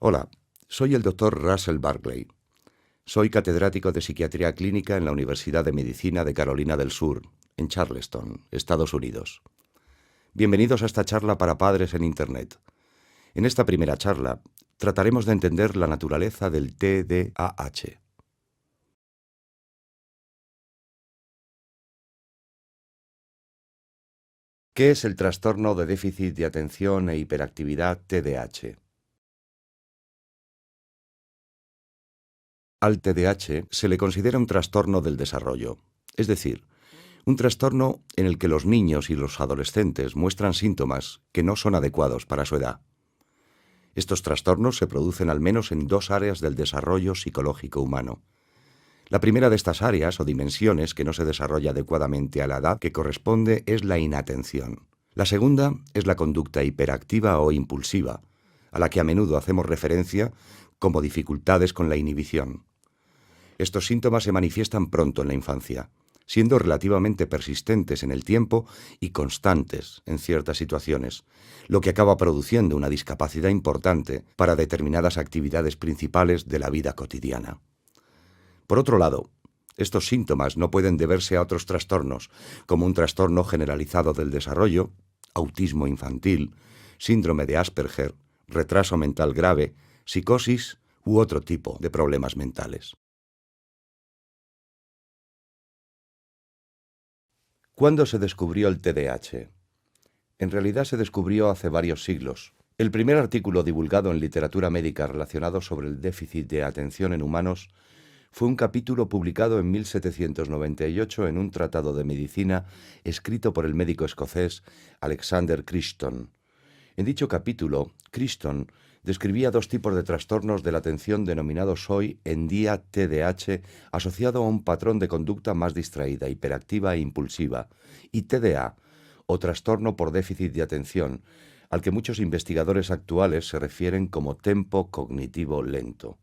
Hola, soy el doctor Russell Barkley. Soy catedrático de Psiquiatría Clínica en la Universidad de Medicina de Carolina del Sur, en Charleston, Estados Unidos. Bienvenidos a esta charla para padres en Internet. En esta primera charla trataremos de entender la naturaleza del TDAH. ¿Qué es el trastorno de déficit de atención e hiperactividad TDAH? Al TDAH se le considera un trastorno del desarrollo, es decir, un trastorno en el que los niños y los adolescentes muestran síntomas que no son adecuados para su edad. Estos trastornos se producen al menos en dos áreas del desarrollo psicológico humano. La primera de estas áreas o dimensiones que no se desarrolla adecuadamente a la edad que corresponde es la inatención. La segunda es la conducta hiperactiva o impulsiva, a la que a menudo hacemos referencia como dificultades con la inhibición. Estos síntomas se manifiestan pronto en la infancia, siendo relativamente persistentes en el tiempo y constantes en ciertas situaciones, lo que acaba produciendo una discapacidad importante para determinadas actividades principales de la vida cotidiana. Por otro lado, estos síntomas no pueden deberse a otros trastornos, como un trastorno generalizado del desarrollo, autismo infantil, síndrome de Asperger, retraso mental grave, psicosis u otro tipo de problemas mentales. ¿Cuándo se descubrió el TDAH? En realidad se descubrió hace varios siglos. El primer artículo divulgado en literatura médica relacionado sobre el déficit de atención en humanos fue un capítulo publicado en 1798 en un tratado de medicina escrito por el médico escocés Alexander Crichton. En dicho capítulo, Crichton describía dos tipos de trastornos de la atención denominados hoy en día TDAH, asociado a un patrón de conducta más distraída, hiperactiva e impulsiva, y TDA, o trastorno por déficit de atención, al que muchos investigadores actuales se refieren como tempo cognitivo lento.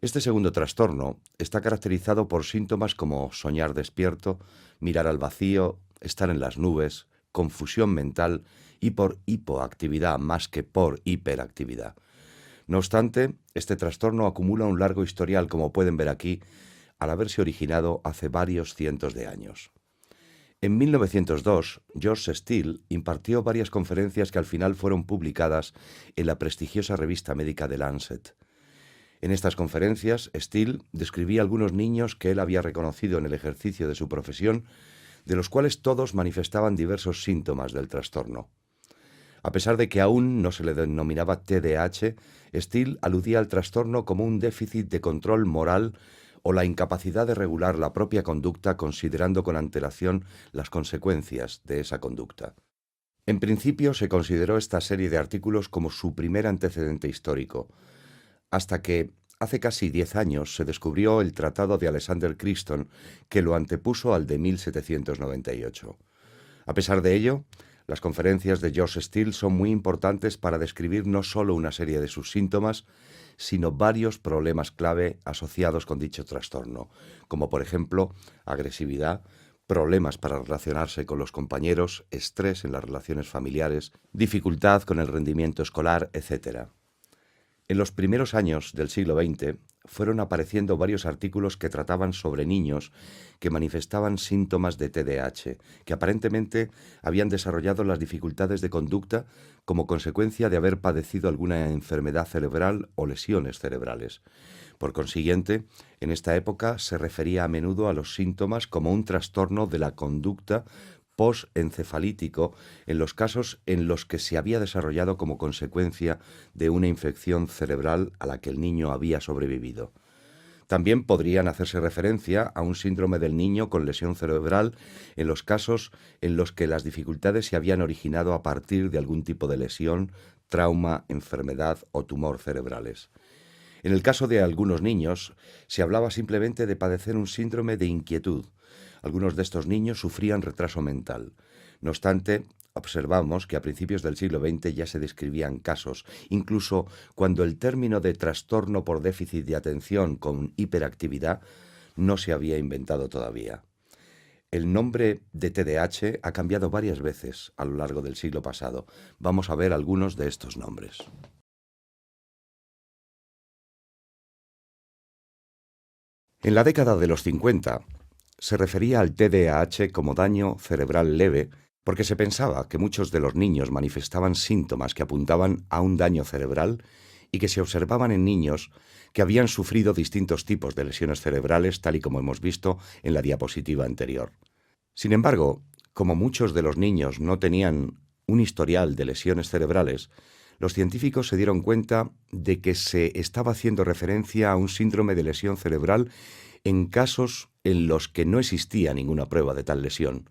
Este segundo trastorno está caracterizado por síntomas como soñar despierto, mirar al vacío, estar en las nubes, confusión mental y por hipoactividad más que por hiperactividad. No obstante, este trastorno acumula un largo historial, como pueden ver aquí, al haberse originado hace varios cientos de años. En 1902, George Steele impartió varias conferencias que al final fueron publicadas en la prestigiosa revista médica The Lancet. En estas conferencias, Steele describía algunos niños que él había reconocido en el ejercicio de su profesión, de los cuales todos manifestaban diversos síntomas del trastorno. A pesar de que aún no se le denominaba TDAH, Steele aludía al trastorno como un déficit de control moral o la incapacidad de regular la propia conducta considerando con antelación las consecuencias de esa conducta. En principio se consideró esta serie de artículos como su primer antecedente histórico, hasta que, hace casi 10 años, se descubrió el tratado de Alexander Crichton, que lo antepuso al de 1798. A pesar de ello, las conferencias de George Steele son muy importantes para describir no solo una serie de sus síntomas, sino varios problemas clave asociados con dicho trastorno, como por ejemplo agresividad, problemas para relacionarse con los compañeros, estrés en las relaciones familiares, dificultad con el rendimiento escolar, etc. En los primeros años del siglo XX fueron apareciendo varios artículos que trataban sobre niños que manifestaban síntomas de TDAH, que aparentemente habían desarrollado las dificultades de conducta como consecuencia de haber padecido alguna enfermedad cerebral o lesiones cerebrales. Por consiguiente, en esta época se refería a menudo a los síntomas como un trastorno de la conducta postencefalítico en los casos en los que se había desarrollado como consecuencia de una infección cerebral a la que el niño había sobrevivido. También podrían hacerse referencia a un síndrome del niño con lesión cerebral en los casos en los que las dificultades se habían originado a partir de algún tipo de lesión, trauma, enfermedad o tumor cerebrales. En el caso de algunos niños, se hablaba simplemente de padecer un síndrome de inquietud. Algunos de estos niños sufrían retraso mental. No obstante, observamos que a principios del siglo XX ya se describían casos, incluso cuando el término de trastorno por déficit de atención con hiperactividad no se había inventado todavía. El nombre de TDAH ha cambiado varias veces a lo largo del siglo pasado. Vamos a ver algunos de estos nombres. En la década de los 50 se refería al TDAH como daño cerebral leve porque se pensaba que muchos de los niños manifestaban síntomas que apuntaban a un daño cerebral y que se observaban en niños que habían sufrido distintos tipos de lesiones cerebrales, tal y como hemos visto en la diapositiva anterior. Sin embargo, como muchos de los niños no tenían un historial de lesiones cerebrales, los científicos se dieron cuenta de que se estaba haciendo referencia a un síndrome de lesión cerebral en casos en los que no existía ninguna prueba de tal lesión.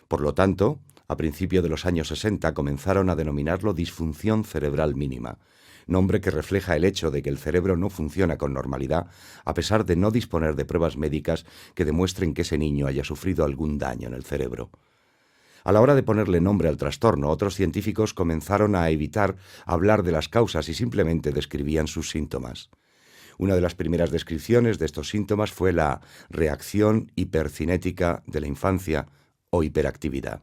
Por lo tanto, a principios de los años 60 comenzaron a denominarlo disfunción cerebral mínima, nombre que refleja el hecho de que el cerebro no funciona con normalidad a pesar de no disponer de pruebas médicas que demuestren que ese niño haya sufrido algún daño en el cerebro. A la hora de ponerle nombre al trastorno, otros científicos comenzaron a evitar hablar de las causas y simplemente describían sus síntomas. Una de las primeras descripciones de estos síntomas fue la reacción hipercinética de la infancia o hiperactividad.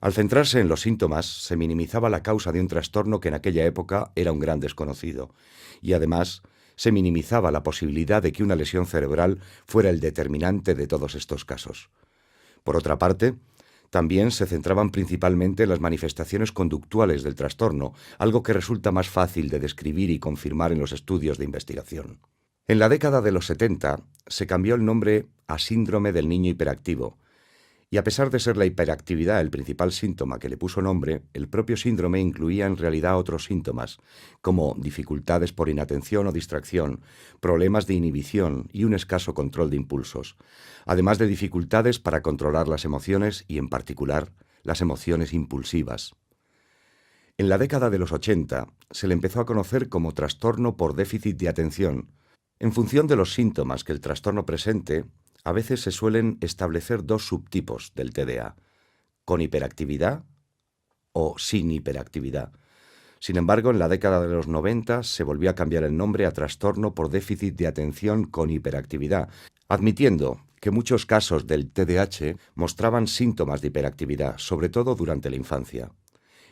Al centrarse en los síntomas, se minimizaba la causa de un trastorno que en aquella época era un gran desconocido, y además se minimizaba la posibilidad de que una lesión cerebral fuera el determinante de todos estos casos. Por otra parte, también se centraban principalmente en las manifestaciones conductuales del trastorno, algo que resulta más fácil de describir y confirmar en los estudios de investigación. En la década de los 70 se cambió el nombre a síndrome del niño hiperactivo, y a pesar de ser la hiperactividad el principal síntoma que le puso nombre, el propio síndrome incluía en realidad otros síntomas, como dificultades por inatención o distracción, problemas de inhibición y un escaso control de impulsos, además de dificultades para controlar las emociones y, en particular, las emociones impulsivas. En la década de los 80 se le empezó a conocer como trastorno por déficit de atención. En función de los síntomas que el trastorno presente, a veces se suelen establecer dos subtipos del TDA, con hiperactividad o sin hiperactividad. Sin embargo, en la década de los 90 se volvió a cambiar el nombre a trastorno por déficit de atención con hiperactividad, admitiendo que muchos casos del TDAH mostraban síntomas de hiperactividad, sobre todo durante la infancia.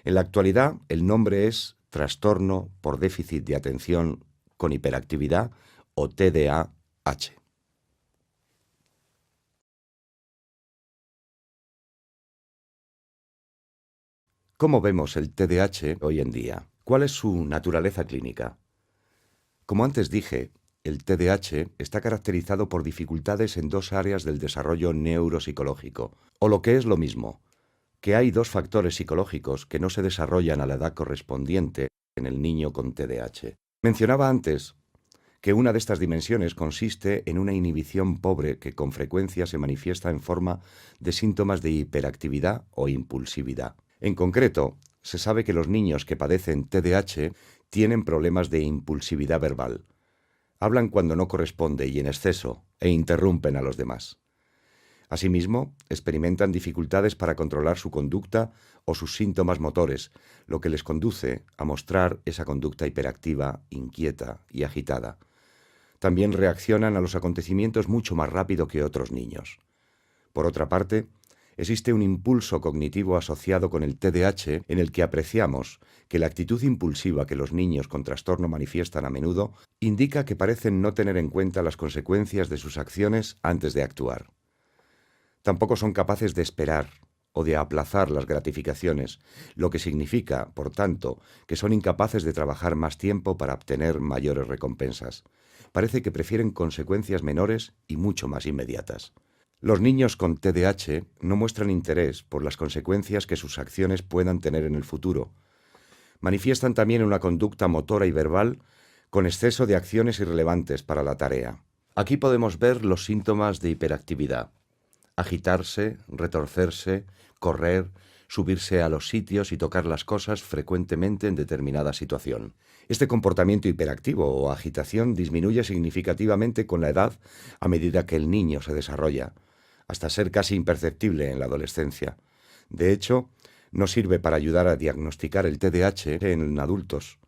En la actualidad, el nombre es trastorno por déficit de atención con hiperactividad o TDAH. ¿Cómo vemos el TDAH hoy en día? ¿Cuál es su naturaleza clínica? Como antes dije, el TDAH está caracterizado por dificultades en dos áreas del desarrollo neuropsicológico, o lo que es lo mismo, que hay dos factores psicológicos que no se desarrollan a la edad correspondiente en el niño con TDAH. Mencionaba antes que una de estas dimensiones consiste en una inhibición pobre que con frecuencia se manifiesta en forma de síntomas de hiperactividad o impulsividad. En concreto, se sabe que los niños que padecen TDAH tienen problemas de impulsividad verbal. Hablan cuando no corresponde y en exceso e interrumpen a los demás. Asimismo, experimentan dificultades para controlar su conducta o sus síntomas motores, lo que les conduce a mostrar esa conducta hiperactiva, inquieta y agitada. También reaccionan a los acontecimientos mucho más rápido que otros niños. Por otra parte, existe un impulso cognitivo asociado con el TDAH en el que apreciamos que la actitud impulsiva que los niños con trastorno manifiestan a menudo indica que parecen no tener en cuenta las consecuencias de sus acciones antes de actuar. Tampoco son capaces de esperar o de aplazar las gratificaciones, lo que significa, por tanto, que son incapaces de trabajar más tiempo para obtener mayores recompensas. Parece que prefieren consecuencias menores y mucho más inmediatas. Los niños con TDAH no muestran interés por las consecuencias que sus acciones puedan tener en el futuro. Manifiestan también una conducta motora y verbal con exceso de acciones irrelevantes para la tarea. Aquí podemos ver los síntomas de hiperactividad: agitarse, retorcerse, correr, subirse a los sitios y tocar las cosas frecuentemente en determinada situación. Este comportamiento hiperactivo o agitación disminuye significativamente con la edad a medida que el niño se desarrolla, hasta ser casi imperceptible en la adolescencia. De hecho, no sirve para ayudar a diagnosticar el TDAH en adultos.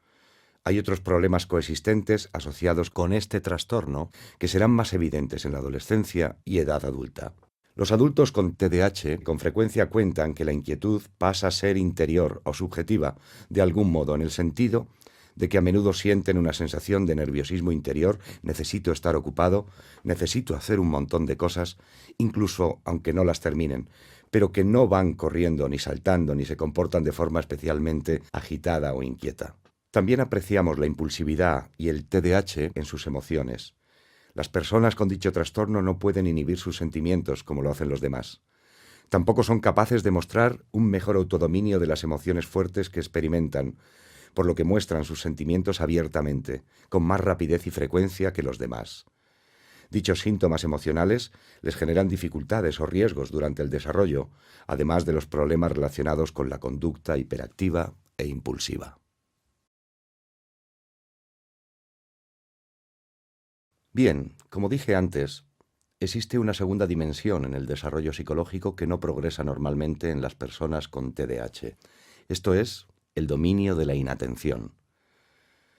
Hay otros problemas coexistentes asociados con este trastorno que serán más evidentes en la adolescencia y edad adulta. Los adultos con TDAH con frecuencia cuentan que la inquietud pasa a ser interior o subjetiva, de algún modo, en el sentido de que a menudo sienten una sensación de nerviosismo interior, necesito estar ocupado, necesito hacer un montón de cosas, incluso aunque no las terminen, pero que no van corriendo ni saltando ni se comportan de forma especialmente agitada o inquieta. También apreciamos la impulsividad y el TDAH en sus emociones. Las personas con dicho trastorno no pueden inhibir sus sentimientos como lo hacen los demás. Tampoco son capaces de mostrar un mejor autodominio de las emociones fuertes que experimentan, por lo que muestran sus sentimientos abiertamente, con más rapidez y frecuencia que los demás. Dichos síntomas emocionales les generan dificultades o riesgos durante el desarrollo, además de los problemas relacionados con la conducta hiperactiva e impulsiva. Bien, como dije antes, existe una segunda dimensión en el desarrollo psicológico que no progresa normalmente en las personas con TDAH. Esto es el dominio de la inatención.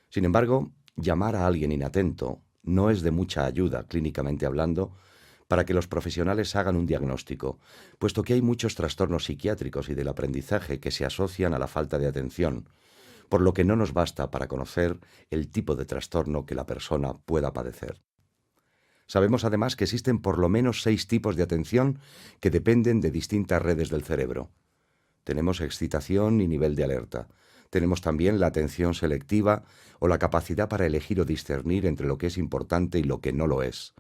Sin embargo, llamar a alguien inatento no es de mucha ayuda, clínicamente hablando, para que los profesionales hagan un diagnóstico, puesto que hay muchos trastornos psiquiátricos y del aprendizaje que se asocian a la falta de atención, por lo que no nos basta para conocer el tipo de trastorno que la persona pueda padecer. Sabemos además que existen por lo menos 6 tipos de atención que dependen de distintas redes del cerebro. Tenemos excitación y nivel de alerta. Tenemos también la atención selectiva o la capacidad para elegir o discernir entre lo que es importante y lo que no lo es.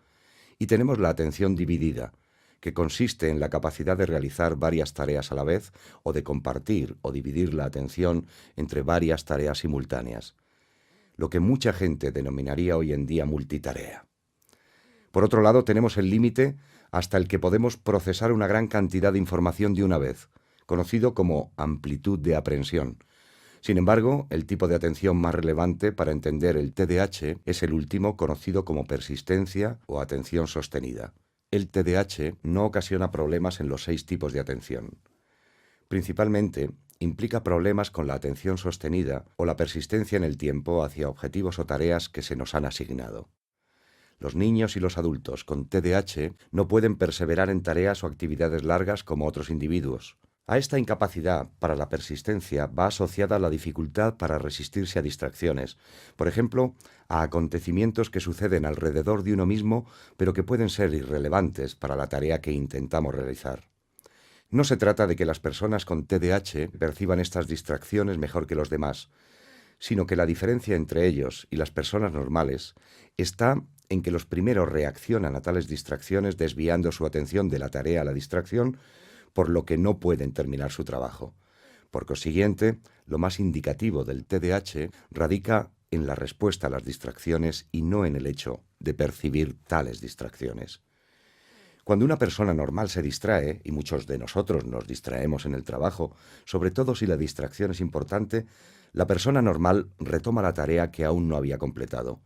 Y tenemos la atención dividida, que consiste en la capacidad de realizar varias tareas a la vez o de compartir o dividir la atención entre varias tareas simultáneas, lo que mucha gente denominaría hoy en día multitarea. Por otro lado, tenemos el límite hasta el que podemos procesar una gran cantidad de información de una vez, conocido como amplitud de aprehensión. Sin embargo, el tipo de atención más relevante para entender el TDAH es el último, conocido como persistencia o atención sostenida. El TDAH no ocasiona problemas en los 6 tipos de atención. Principalmente, implica problemas con la atención sostenida o la persistencia en el tiempo hacia objetivos o tareas que se nos han asignado. Los niños y los adultos con TDAH no pueden perseverar en tareas o actividades largas como otros individuos. A esta incapacidad para la persistencia va asociada la dificultad para resistirse a distracciones, por ejemplo, a acontecimientos que suceden alrededor de uno mismo, pero que pueden ser irrelevantes para la tarea que intentamos realizar. No se trata de que las personas con TDAH perciban estas distracciones mejor que los demás, sino que la diferencia entre ellos y las personas normales está en que los primeros reaccionan a tales distracciones desviando su atención de la tarea a la distracción, por lo que no pueden terminar su trabajo. Por consiguiente, lo más indicativo del TDAH radica en la respuesta a las distracciones y no en el hecho de percibir tales distracciones. Cuando una persona normal se distrae, y muchos de nosotros nos distraemos en el trabajo, sobre todo si la distracción es importante, la persona normal retoma la tarea que aún no había completado.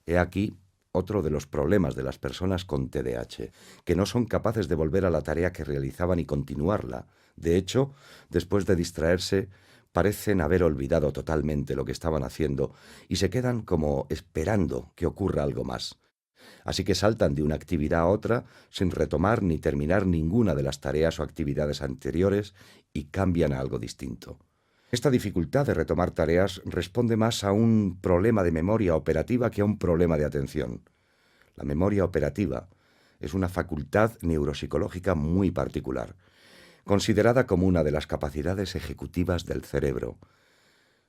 He aquí otro de los problemas de las personas con TDAH, que no son capaces de volver a la tarea que realizaban y continuarla. De hecho, después de distraerse, parecen haber olvidado totalmente lo que estaban haciendo y se quedan como esperando que ocurra algo más. Así que saltan de una actividad a otra sin retomar ni terminar ninguna de las tareas o actividades anteriores y cambian a algo distinto. Esta dificultad de retomar tareas responde más a un problema de memoria operativa que a un problema de atención. La memoria operativa es una facultad neuropsicológica muy particular, considerada como una de las capacidades ejecutivas del cerebro.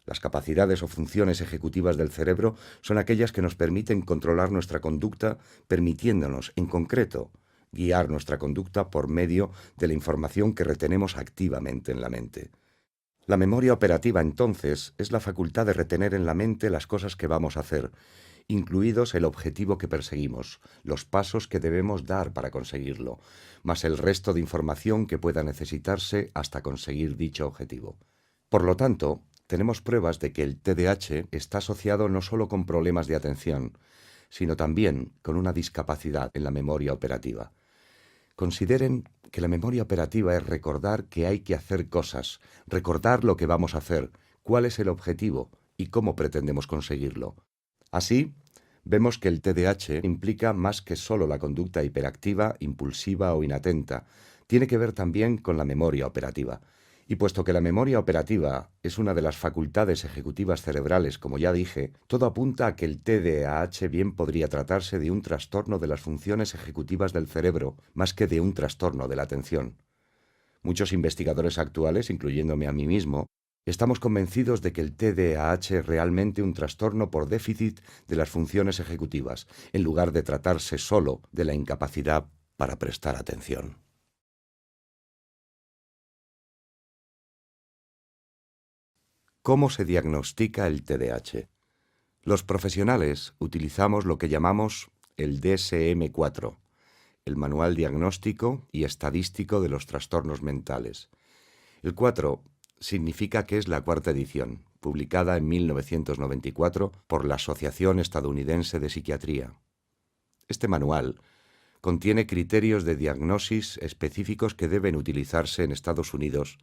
Las capacidades o funciones ejecutivas del cerebro son aquellas que nos permiten controlar nuestra conducta, permitiéndonos, en concreto, guiar nuestra conducta por medio de la información que retenemos activamente en la mente. La memoria operativa, entonces, es la facultad de retener en la mente las cosas que vamos a hacer, incluidos el objetivo que perseguimos, los pasos que debemos dar para conseguirlo, más el resto de información que pueda necesitarse hasta conseguir dicho objetivo. Por lo tanto, tenemos pruebas de que el TDAH está asociado no solo con problemas de atención, sino también con una discapacidad en la memoria operativa. Consideren que la memoria operativa es recordar que hay que hacer cosas, recordar lo que vamos a hacer, cuál es el objetivo y cómo pretendemos conseguirlo. Así, vemos que el TDAH implica más que solo la conducta hiperactiva, impulsiva o inatenta. Tiene que ver también con la memoria operativa. Y puesto que la memoria operativa es una de las facultades ejecutivas cerebrales, como ya dije, todo apunta a que el TDAH bien podría tratarse de un trastorno de las funciones ejecutivas del cerebro, más que de un trastorno de la atención. Muchos investigadores actuales, incluyéndome a mí mismo, estamos convencidos de que el TDAH es realmente un trastorno por déficit de las funciones ejecutivas, en lugar de tratarse solo de la incapacidad para prestar atención. ¿Cómo se diagnostica el TDAH? Los profesionales utilizamos lo que llamamos el DSM-4, el Manual Diagnóstico y Estadístico de los Trastornos Mentales. El 4 significa que es la cuarta edición, publicada en 1994 por la Asociación Estadounidense de Psiquiatría. Este manual contiene criterios de diagnosis específicos que deben utilizarse en Estados Unidos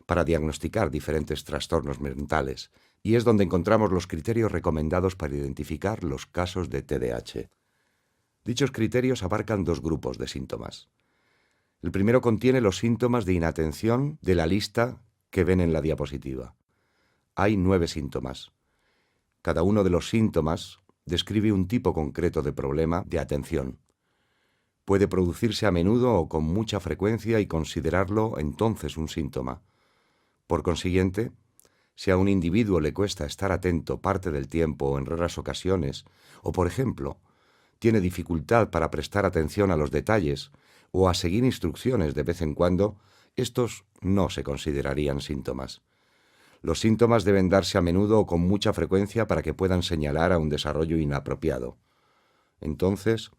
para diagnosticar diferentes trastornos mentales, y es donde encontramos los criterios recomendados para identificar los casos de TDAH. Dichos criterios abarcan dos grupos de síntomas. El primero contiene los síntomas de inatención de la lista que ven en la diapositiva. Hay 9 síntomas. Cada uno de los síntomas describe un tipo concreto de problema de atención. Puede producirse a menudo o con mucha frecuencia y considerarlo entonces un síntoma. Por consiguiente, si a un individuo le cuesta estar atento parte del tiempo o en raras ocasiones, o por ejemplo, tiene dificultad para prestar atención a los detalles o a seguir instrucciones de vez en cuando, estos no se considerarían síntomas. Los síntomas deben darse a menudo o con mucha frecuencia para que puedan señalar a un desarrollo inapropiado. Entonces,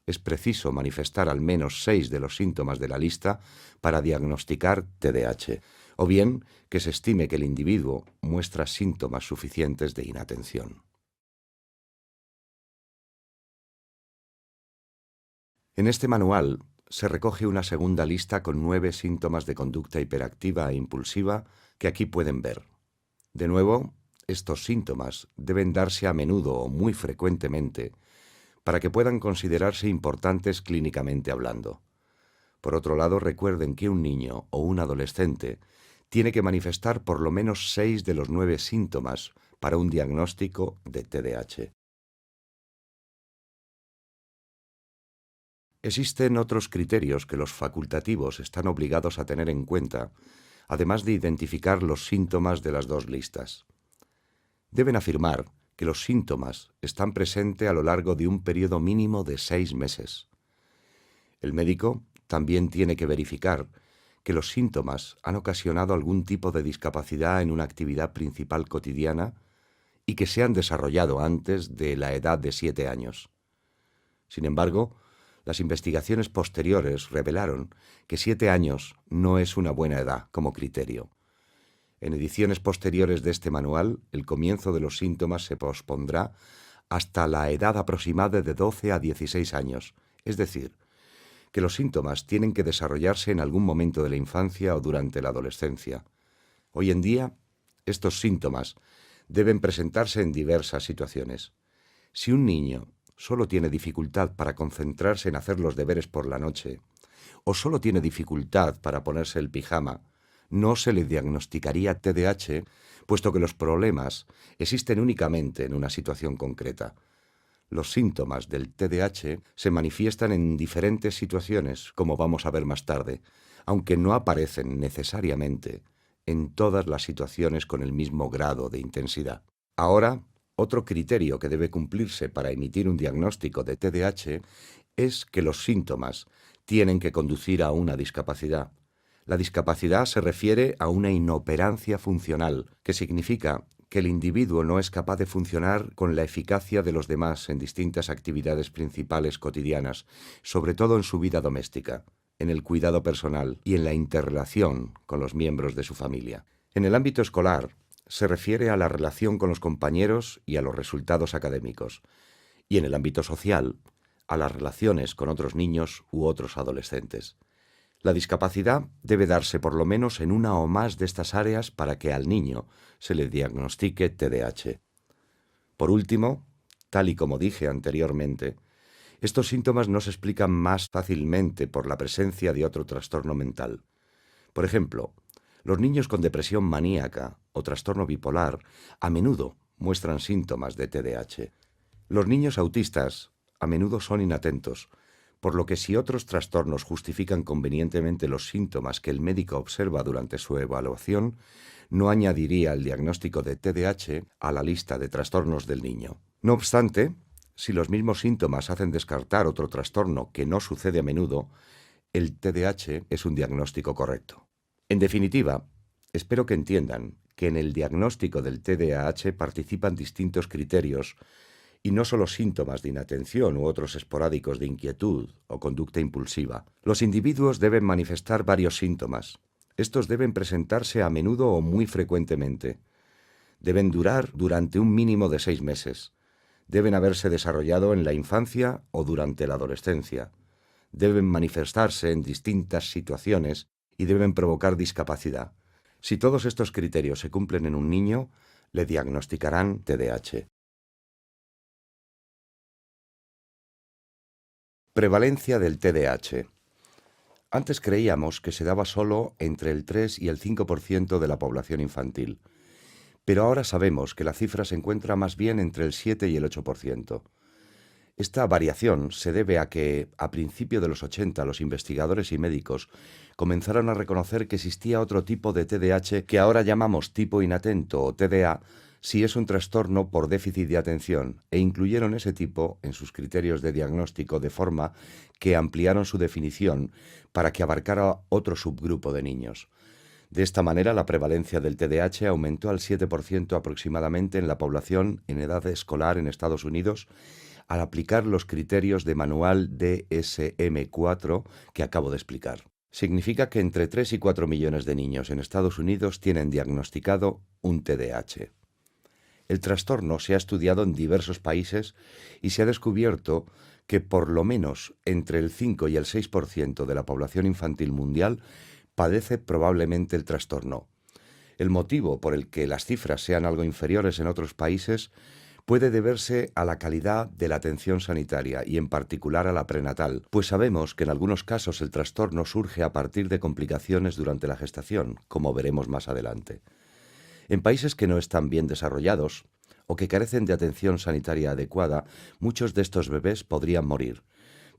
es preciso manifestar al menos 6 de los síntomas de la lista para diagnosticar TDAH, o bien que se estime que el individuo muestra síntomas suficientes de inatención. En este manual se recoge una segunda lista con 9 síntomas de conducta hiperactiva e impulsiva que aquí pueden ver. De nuevo, estos síntomas deben darse a menudo o muy frecuentemente para que puedan considerarse importantes clínicamente hablando. Por otro lado, recuerden que un niño o un adolescente tiene que manifestar por lo menos 6 de los 9 síntomas para un diagnóstico de TDAH. Existen otros criterios que los facultativos están obligados a tener en cuenta, además de identificar los síntomas de las dos listas. Deben afirmar que los síntomas están presentes a lo largo de un periodo mínimo de 6 meses. El médico también tiene que verificar que los síntomas han ocasionado algún tipo de discapacidad en una actividad principal cotidiana y que se han desarrollado antes de la edad de 7 años. Sin embargo, las investigaciones posteriores revelaron que 7 años no es una buena edad como criterio. En ediciones posteriores de este manual, el comienzo de los síntomas se pospondrá hasta la edad aproximada de 12 a 16 años, es decir, que los síntomas tienen que desarrollarse en algún momento de la infancia o durante la adolescencia. Hoy en día, estos síntomas deben presentarse en diversas situaciones. Si un niño solo tiene dificultad para concentrarse en hacer los deberes por la noche, o solo tiene dificultad para ponerse el pijama, no se le diagnosticaría TDAH, puesto que los problemas existen únicamente en una situación concreta. Los síntomas del TDAH se manifiestan en diferentes situaciones, como vamos a ver más tarde, aunque no aparecen necesariamente en todas las situaciones con el mismo grado de intensidad. Ahora, otro criterio que debe cumplirse para emitir un diagnóstico de TDAH es que los síntomas tienen que conducir a una discapacidad. La discapacidad se refiere a una inoperancia funcional, que significa que el individuo no es capaz de funcionar con la eficacia de los demás en distintas actividades principales cotidianas, sobre todo en su vida doméstica, en el cuidado personal y en la interrelación con los miembros de su familia. En el ámbito escolar, se refiere a la relación con los compañeros y a los resultados académicos, y en el ámbito social, a las relaciones con otros niños u otros adolescentes. La discapacidad debe darse por lo menos en una o más de estas áreas para que al niño se le diagnostique TDAH. Por último, tal y como dije anteriormente, estos síntomas no se explican más fácilmente por la presencia de otro trastorno mental. Por ejemplo, Los niños con depresión maníaca o trastorno bipolar a menudo muestran síntomas de TDAH. Los niños autistas a menudo son inatentos, por lo que si otros trastornos justifican convenientemente los síntomas que el médico observa durante su evaluación, no añadiría el diagnóstico de TDAH a la lista de trastornos del niño. No obstante, si los mismos síntomas hacen descartar otro trastorno que no sucede a menudo, el TDAH es un diagnóstico correcto. En definitiva, espero que entiendan que en el diagnóstico del TDAH participan distintos criterios y no solo síntomas de inatención u otros esporádicos de inquietud o conducta impulsiva. Los individuos deben manifestar varios síntomas. Estos deben presentarse a menudo o muy frecuentemente. Deben durar durante un mínimo de 6 meses. Deben haberse desarrollado en la infancia o durante la adolescencia. Deben manifestarse en distintas situaciones y deben provocar discapacidad. Si todos estos criterios se cumplen en un niño, le diagnosticarán TDAH. Prevalencia del TDAH. Antes creíamos que se daba solo entre el 3 y el 5% de la población infantil, pero ahora sabemos que la cifra se encuentra más bien entre el 7 y el 8%. Esta variación se debe a que, a principios de los 80, los investigadores y médicos comenzaron a reconocer que existía otro tipo de TDAH que ahora llamamos tipo inatento o TDA, si es un trastorno por déficit de atención, e incluyeron ese tipo en sus criterios de diagnóstico de forma que ampliaron su definición para que abarcara otro subgrupo de niños. De esta manera, la prevalencia del TDAH aumentó al 7% aproximadamente en la población en edad escolar en Estados Unidos al aplicar los criterios de manual DSM-4 que acabo de explicar. Significa que entre 3 y 4 millones de niños en Estados Unidos tienen diagnosticado un TDAH. El trastorno se ha estudiado en diversos países y se ha descubierto que por lo menos entre el 5 y el 6% de la población infantil mundial padece probablemente el trastorno. El motivo por el que las cifras sean algo inferiores en otros países puede deberse a la calidad de la atención sanitaria y en particular a la prenatal, pues sabemos que en algunos casos el trastorno surge a partir de complicaciones durante la gestación, como veremos más adelante. En países que no están bien desarrollados o que carecen de atención sanitaria adecuada, muchos de estos bebés podrían morir.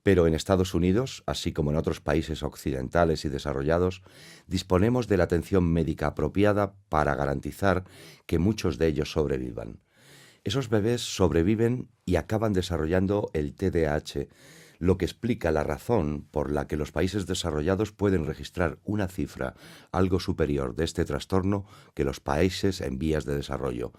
Pero en Estados Unidos, así como en otros países occidentales y desarrollados, disponemos de la atención médica apropiada para garantizar que muchos de ellos sobrevivan. Esos bebés sobreviven y acaban desarrollando el TDAH, lo que explica la razón por la que los países desarrollados pueden registrar una cifra algo superior de este trastorno que los países en vías de desarrollo,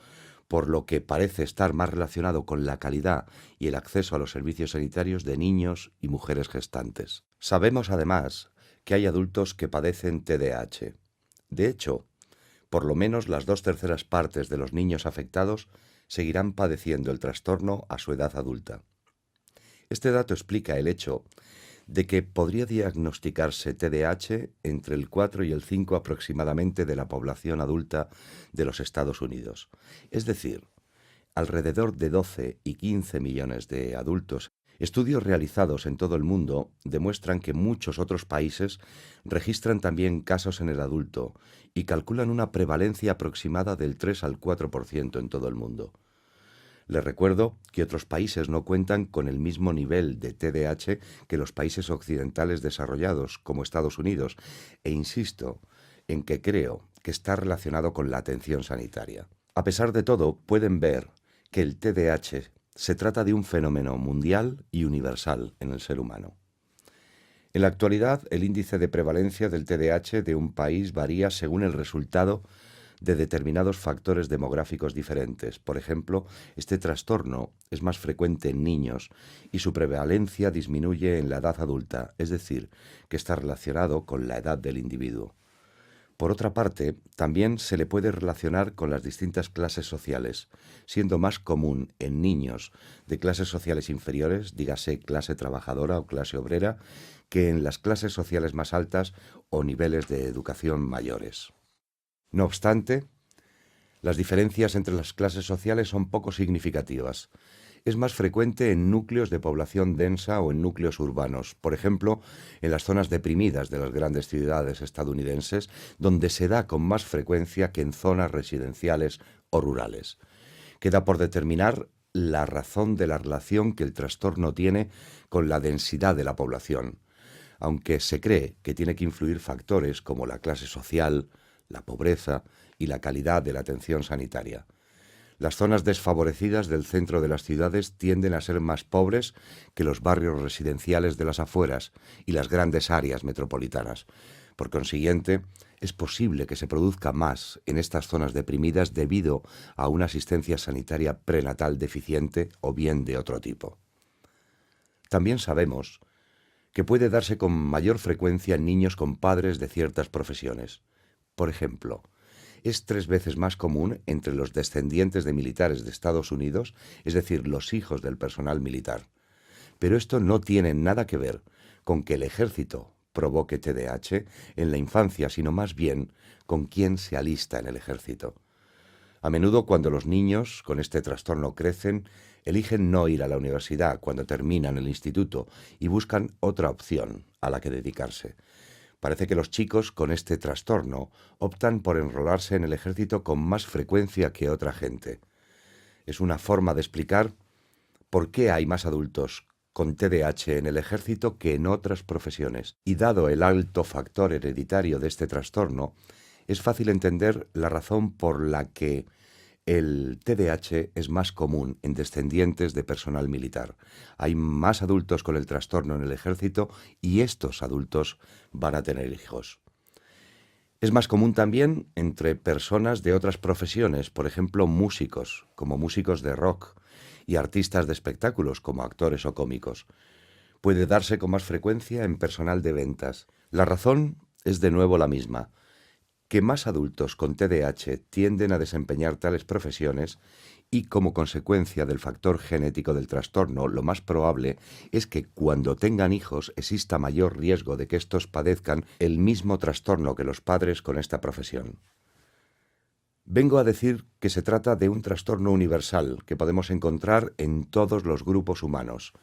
por lo que parece estar más relacionado con la calidad y el acceso a los servicios sanitarios de niños y mujeres gestantes. Sabemos además que hay adultos que padecen TDAH. De hecho, por lo menos las 2/3 partes de los niños afectados seguirán padeciendo el trastorno a su edad adulta. Este dato explica el hecho de que podría diagnosticarse TDAH entre el 4 y el 5 aproximadamente de la población adulta de los Estados Unidos. Es decir, alrededor de 12 y 15 millones de adultos. Estudios realizados en todo el mundo demuestran que muchos otros países registran también casos en el adulto y calculan una prevalencia aproximada del 3 al 4% en todo el mundo. Les recuerdo que otros países no cuentan con el mismo nivel de TDAH que los países occidentales desarrollados, como Estados Unidos, e insisto en que creo que está relacionado con la atención sanitaria. A pesar de todo, pueden ver que el TDAH se trata de un fenómeno mundial y universal en el ser humano. En la actualidad, el índice de prevalencia del TDAH de un país varía según el resultado de determinados factores demográficos diferentes. Por ejemplo, este trastorno es más frecuente en niños y su prevalencia disminuye en la edad adulta, es decir, que está relacionado con la edad del individuo. Por otra parte, también se le puede relacionar con las distintas clases sociales, siendo más común en niños de clases sociales inferiores, dígase clase trabajadora o clase obrera, que en las clases sociales más altas o niveles de educación mayores. No obstante, las diferencias entre las clases sociales son poco significativas. Es más frecuente en núcleos de población densa o en núcleos urbanos, por ejemplo, en las zonas deprimidas de las grandes ciudades estadounidenses, donde se da con más frecuencia que en zonas residenciales o rurales. Queda por determinar la razón de la relación que el trastorno tiene con la densidad de la población, aunque se cree que tiene que influir factores como la clase social, la pobreza y la calidad de la atención sanitaria. Las zonas desfavorecidas del centro de las ciudades tienden a ser más pobres que los barrios residenciales de las afueras y las grandes áreas metropolitanas. Por consiguiente, es posible que se produzca más en estas zonas deprimidas debido a una asistencia sanitaria prenatal deficiente o bien de otro tipo. También sabemos que puede darse con mayor frecuencia en niños con padres de ciertas profesiones. Por ejemplo, es 3 veces más común entre los descendientes de militares de Estados Unidos, es decir, los hijos del personal militar. Pero esto no tiene nada que ver con que el ejército provoque TDAH en la infancia, sino más bien con quién se alista en el ejército. A menudo, cuando los niños con este trastorno crecen, eligen no ir a la universidad cuando terminan el instituto y buscan otra opción a la que dedicarse. Parece que los chicos con este trastorno optan por enrolarse en el ejército con más frecuencia que otra gente. Es una forma de explicar por qué hay más adultos con TDAH en el ejército que en otras profesiones. Y dado el alto factor hereditario de este trastorno, es fácil entender la razón por la que el TDAH es más común en descendientes de personal militar. Hay más adultos con el trastorno en el ejército y estos adultos van a tener hijos. Es más común también entre personas de otras profesiones, por ejemplo, músicos, como músicos de rock, y artistas de espectáculos, como actores o cómicos. Puede darse con más frecuencia en personal de ventas. La razón es de nuevo la misma: que más adultos con TDAH tienden a desempeñar tales profesiones y, como consecuencia del factor genético del trastorno, lo más probable es que cuando tengan hijos exista mayor riesgo de que estos padezcan el mismo trastorno que los padres con esta profesión. Vengo a decir que se trata de un trastorno universal que podemos encontrar en todos los grupos humanos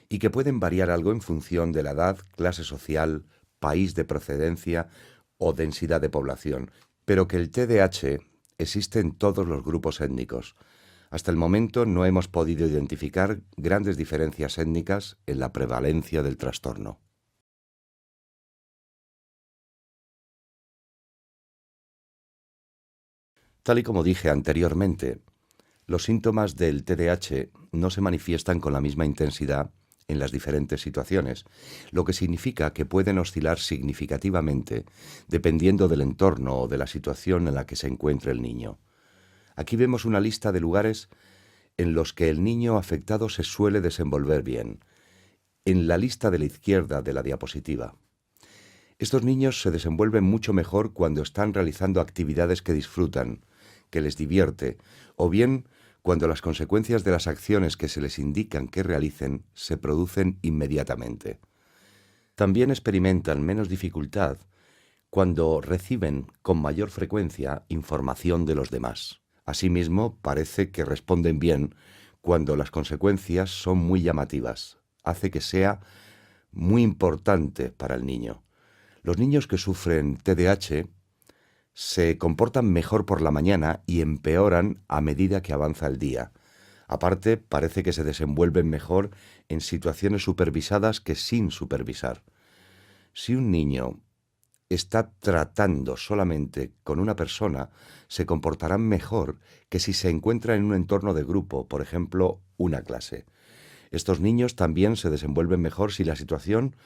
y que pueden variar algo en función de la edad, clase social, país de procedencia o densidad de población, pero que el TDAH existe en todos los grupos étnicos. Hasta el momento no hemos podido identificar grandes diferencias étnicas en la prevalencia del trastorno. Tal y como dije anteriormente, los síntomas del TDAH no se manifiestan con la misma intensidad en las diferentes situaciones, lo que significa que pueden oscilar significativamente dependiendo del entorno o de la situación en la que se encuentre el niño. Aquí vemos una lista de lugares en los que el niño afectado se suele desenvolver bien, en la lista de la izquierda de la diapositiva. Estos niños se desenvuelven mucho mejor cuando están realizando actividades que disfrutan, que les divierte, o bien cuando las consecuencias de las acciones que se les indican que realicen se producen inmediatamente. También experimentan menos dificultad cuando reciben con mayor frecuencia información de los demás. Asimismo, parece que responden bien cuando las consecuencias son muy llamativas. Hace que sea muy importante para el niño. Los niños que sufren TDAH se comportan mejor por la mañana y empeoran a medida que avanza el día. Aparte, parece que se desenvuelven mejor en situaciones supervisadas que sin supervisar. Si un niño está tratando solamente con una persona, se comportarán mejor que si se encuentra en un entorno de grupo, por ejemplo, una clase. Estos niños también se desenvuelven mejor si la situación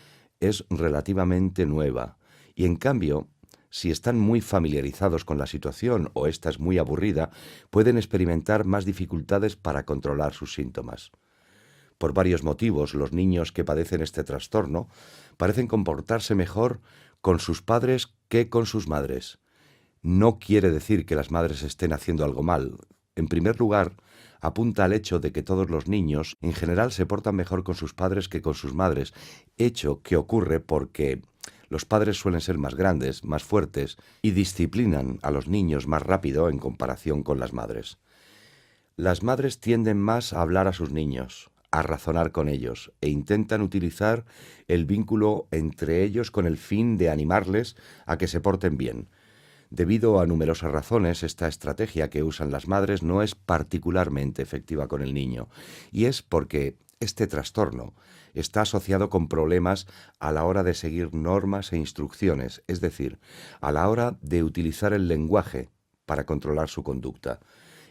es relativamente nueva, y en cambio, si están muy familiarizados con la situación o ésta es muy aburrida, pueden experimentar más dificultades para controlar sus síntomas. Por varios motivos, los niños que padecen este trastorno parecen comportarse mejor con sus padres que con sus madres. No quiere decir que las madres estén haciendo algo mal. En primer lugar, apunta al hecho de que todos los niños en general se portan mejor con sus padres que con sus madres, hecho que ocurre porque los padres suelen ser más grandes, más fuertes y disciplinan a los niños más rápido en comparación con las madres. Las madres tienden más a hablar a sus niños, a razonar con ellos e intentan utilizar el vínculo entre ellos con el fin de animarles a que se porten bien. Debido a numerosas razones, esta estrategia que usan las madres no es particularmente efectiva con el niño, y es porque este trastorno está asociado con problemas a la hora de seguir normas e instrucciones, es decir, a la hora de utilizar el lenguaje para controlar su conducta.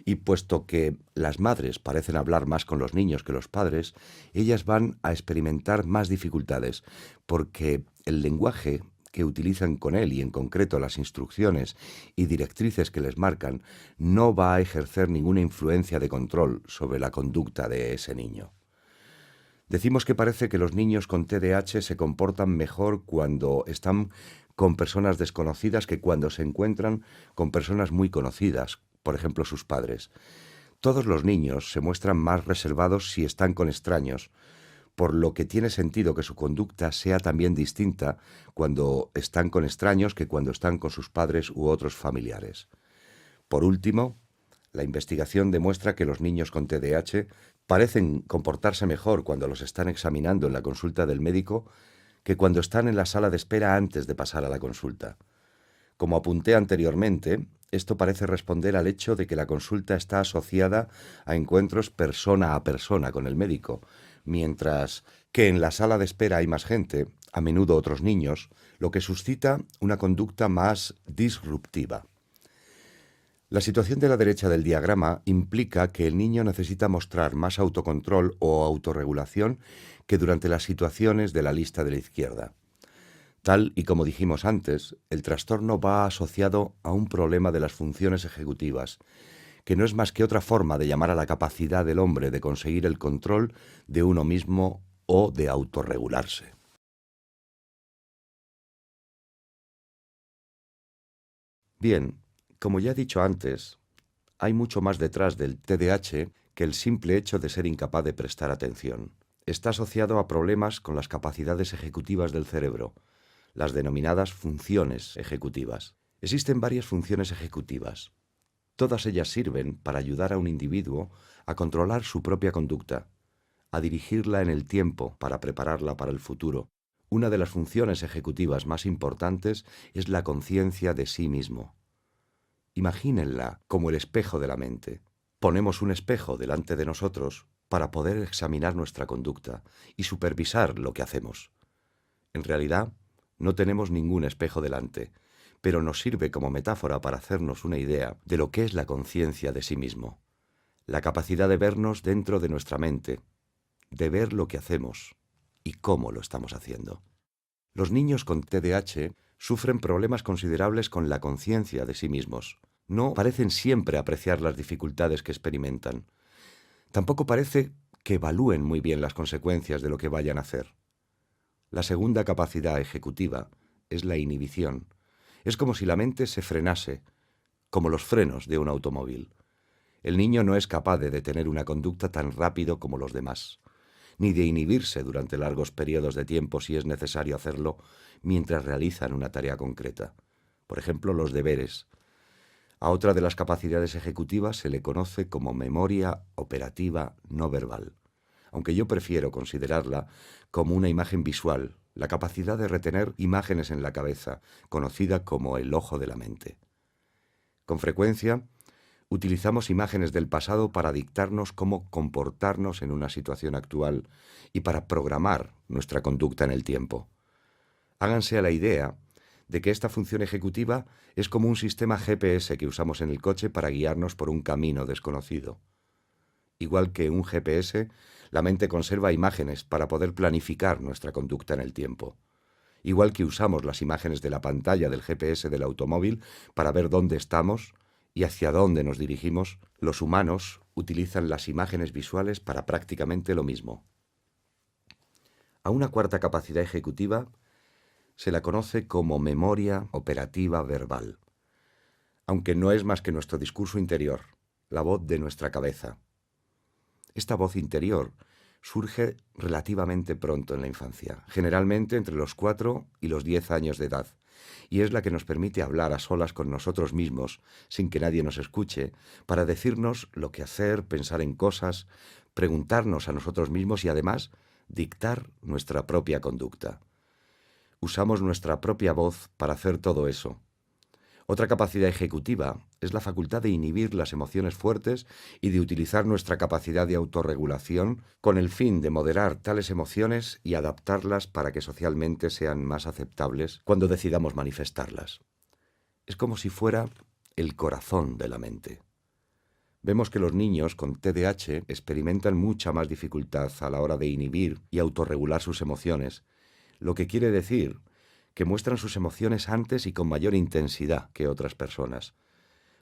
Y puesto que las madres parecen hablar más con los niños que los padres, ellas van a experimentar más dificultades, porque el lenguaje que utilizan con él y en concreto las instrucciones y directrices que les marcan no va a ejercer ninguna influencia de control sobre la conducta de ese niño. Decimos que parece que los niños con TDAH se comportan mejor cuando están con personas desconocidas que cuando se encuentran con personas muy conocidas, por ejemplo sus padres. Todos los niños se muestran más reservados si están con extraños, por lo que tiene sentido que su conducta sea también distinta cuando están con extraños que cuando están con sus padres u otros familiares. Por último, la investigación demuestra que los niños con TDAH parecen comportarse mejor cuando los están examinando en la consulta del médico que cuando están en la sala de espera antes de pasar a la consulta. Como apunté anteriormente, esto parece responder al hecho de que la consulta está asociada a encuentros persona a persona con el médico, mientras que en la sala de espera hay más gente, a menudo otros niños, lo que suscita una conducta más disruptiva. La situación de la derecha del diagrama implica que el niño necesita mostrar más autocontrol o autorregulación que durante las situaciones de la lista de la izquierda. Tal y como dijimos antes, el trastorno va asociado a un problema de las funciones ejecutivas, que no es más que otra forma de llamar a la capacidad del hombre de conseguir el control de uno mismo o de autorregularse. Bien, como ya he dicho antes, hay mucho más detrás del TDAH que el simple hecho de ser incapaz de prestar atención. Está asociado a problemas con las capacidades ejecutivas del cerebro, las denominadas funciones ejecutivas. Existen varias funciones ejecutivas. Todas ellas sirven para ayudar a un individuo a controlar su propia conducta, a dirigirla en el tiempo para prepararla para el futuro. Una de las funciones ejecutivas más importantes es la conciencia de sí mismo. Imagínenla como el espejo de la mente. Ponemos un espejo delante de nosotros para poder examinar nuestra conducta y supervisar lo que hacemos. En realidad, no tenemos ningún espejo delante, pero nos sirve como metáfora para hacernos una idea de lo que es la conciencia de sí mismo, la capacidad de vernos dentro de nuestra mente, de ver lo que hacemos y cómo lo estamos haciendo. Los niños con TDAH sufren problemas considerables con la conciencia de sí mismos. No parecen siempre apreciar las dificultades que experimentan. Tampoco parece que evalúen muy bien las consecuencias de lo que vayan a hacer. La segunda capacidad ejecutiva es la inhibición. Es como si la mente se frenase, como los frenos de un automóvil. El niño no es capaz de detener una conducta tan rápido como los demás, ni de inhibirse durante largos periodos de tiempo si es necesario hacerlo mientras realizan una tarea concreta. Por ejemplo, los deberes. A otra de las capacidades ejecutivas se le conoce como memoria operativa no verbal, aunque yo prefiero considerarla como una imagen visual, la capacidad de retener imágenes en la cabeza, conocida como el ojo de la mente. Con frecuencia, utilizamos imágenes del pasado para dictarnos cómo comportarnos en una situación actual y para programar nuestra conducta en el tiempo. Háganse a la idea de que esta función ejecutiva es como un sistema GPS que usamos en el coche para guiarnos por un camino desconocido. Igual que un GPS, la mente conserva imágenes para poder planificar nuestra conducta en el tiempo. Igual que usamos las imágenes de la pantalla del GPS del automóvil para ver dónde estamos y hacia dónde nos dirigimos, los humanos utilizan las imágenes visuales para prácticamente lo mismo. A una cuarta capacidad ejecutiva se la conoce como memoria operativa verbal, aunque no es más que nuestro discurso interior, la voz de nuestra cabeza. Esta voz interior surge relativamente pronto en la infancia, generalmente entre los 4 y los 10 años de edad, y es la que nos permite hablar a solas con nosotros mismos, sin que nadie nos escuche, para decirnos lo que hacer, pensar en cosas, preguntarnos a nosotros mismos y además dictar nuestra propia conducta. Usamos nuestra propia voz para hacer todo eso. Otra capacidad ejecutiva es la facultad de inhibir las emociones fuertes y de utilizar nuestra capacidad de autorregulación con el fin de moderar tales emociones y adaptarlas para que socialmente sean más aceptables cuando decidamos manifestarlas. Es como si fuera el corazón de la mente. Vemos que los niños con TDAH experimentan mucha más dificultad a la hora de inhibir y autorregular sus emociones, lo que quiere decir que muestran sus emociones antes y con mayor intensidad que otras personas.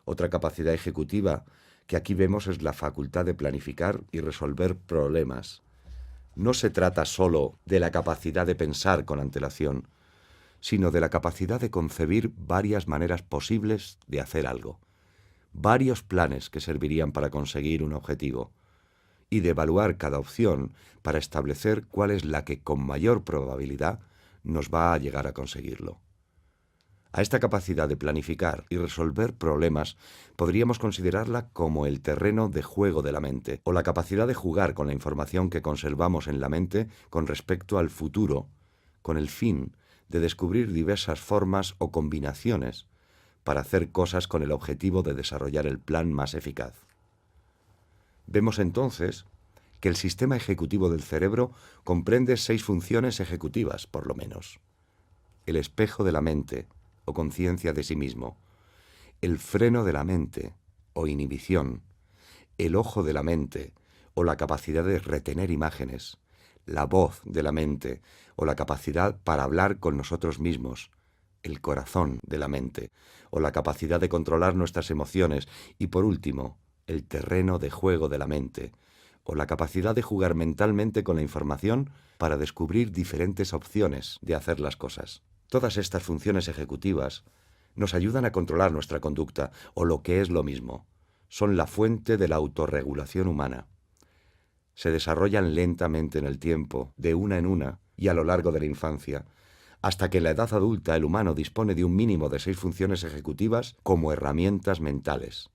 Otra capacidad ejecutiva que aquí vemos es la facultad de planificar y resolver problemas. No se trata solo de la capacidad de pensar con antelación, sino de la capacidad de concebir varias maneras posibles de hacer algo, varios planes que servirían para conseguir un objetivo, y de evaluar cada opción para establecer cuál es la que con mayor probabilidad nos va a llegar a conseguirlo. A esta capacidad de planificar y resolver problemas podríamos considerarla como el terreno de juego de la mente, o la capacidad de jugar con la información que conservamos en la mente con respecto al futuro, con el fin de descubrir diversas formas o combinaciones para hacer cosas con el objetivo de desarrollar el plan más eficaz. Vemos entonces que el sistema ejecutivo del cerebro comprende 6 funciones ejecutivas, por lo menos. El espejo de la mente, o conciencia de sí mismo. El freno de la mente, o inhibición. El ojo de la mente, o la capacidad de retener imágenes. La voz de la mente, o la capacidad para hablar con nosotros mismos. El corazón de la mente, o la capacidad de controlar nuestras emociones. Y por último, el terreno de juego de la mente, o la capacidad de jugar mentalmente con la información para descubrir diferentes opciones de hacer las cosas. Todas estas funciones ejecutivas nos ayudan a controlar nuestra conducta, o lo que es lo mismo, son la fuente de la autorregulación humana. Se desarrollan lentamente en el tiempo, de una en una, y a lo largo de la infancia, hasta que en la edad adulta el humano dispone de un mínimo de 6 funciones ejecutivas como herramientas mentales.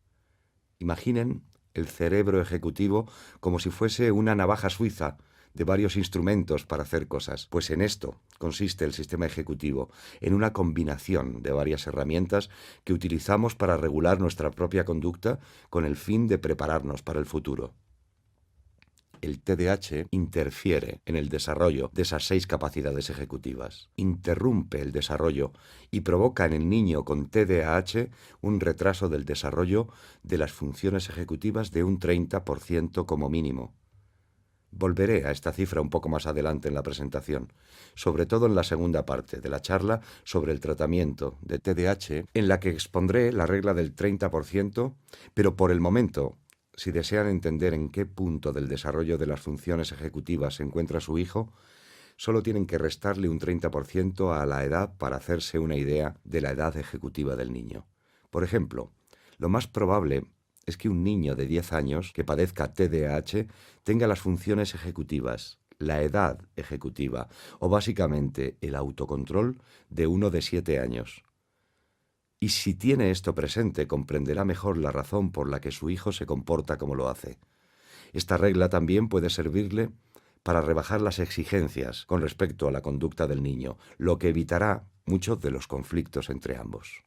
Imaginen el cerebro ejecutivo como si fuese una navaja suiza de varios instrumentos para hacer cosas. Pues en esto consiste el sistema ejecutivo, en una combinación de varias herramientas que utilizamos para regular nuestra propia conducta con el fin de prepararnos para el futuro. El TDAH interfiere en el desarrollo de esas 6 capacidades ejecutivas, interrumpe el desarrollo y provoca en el niño con TDAH un retraso del desarrollo de las funciones ejecutivas de un 30% como mínimo. Volveré a esta cifra un poco más adelante en la presentación, sobre todo en la segunda parte de la charla sobre el tratamiento de TDAH, en la que expondré la regla del 30%, pero por el momento, si desean entender en qué punto del desarrollo de las funciones ejecutivas se encuentra su hijo, solo tienen que restarle un 30% a la edad para hacerse una idea de la edad ejecutiva del niño. Por ejemplo, lo más probable es que un niño de 10 años que padezca TDAH tenga las funciones ejecutivas, la edad ejecutiva o básicamente el autocontrol de uno de 7 años. Y si tiene esto presente, comprenderá mejor la razón por la que su hijo se comporta como lo hace. Esta regla también puede servirle para rebajar las exigencias con respecto a la conducta del niño, lo que evitará muchos de los conflictos entre ambos.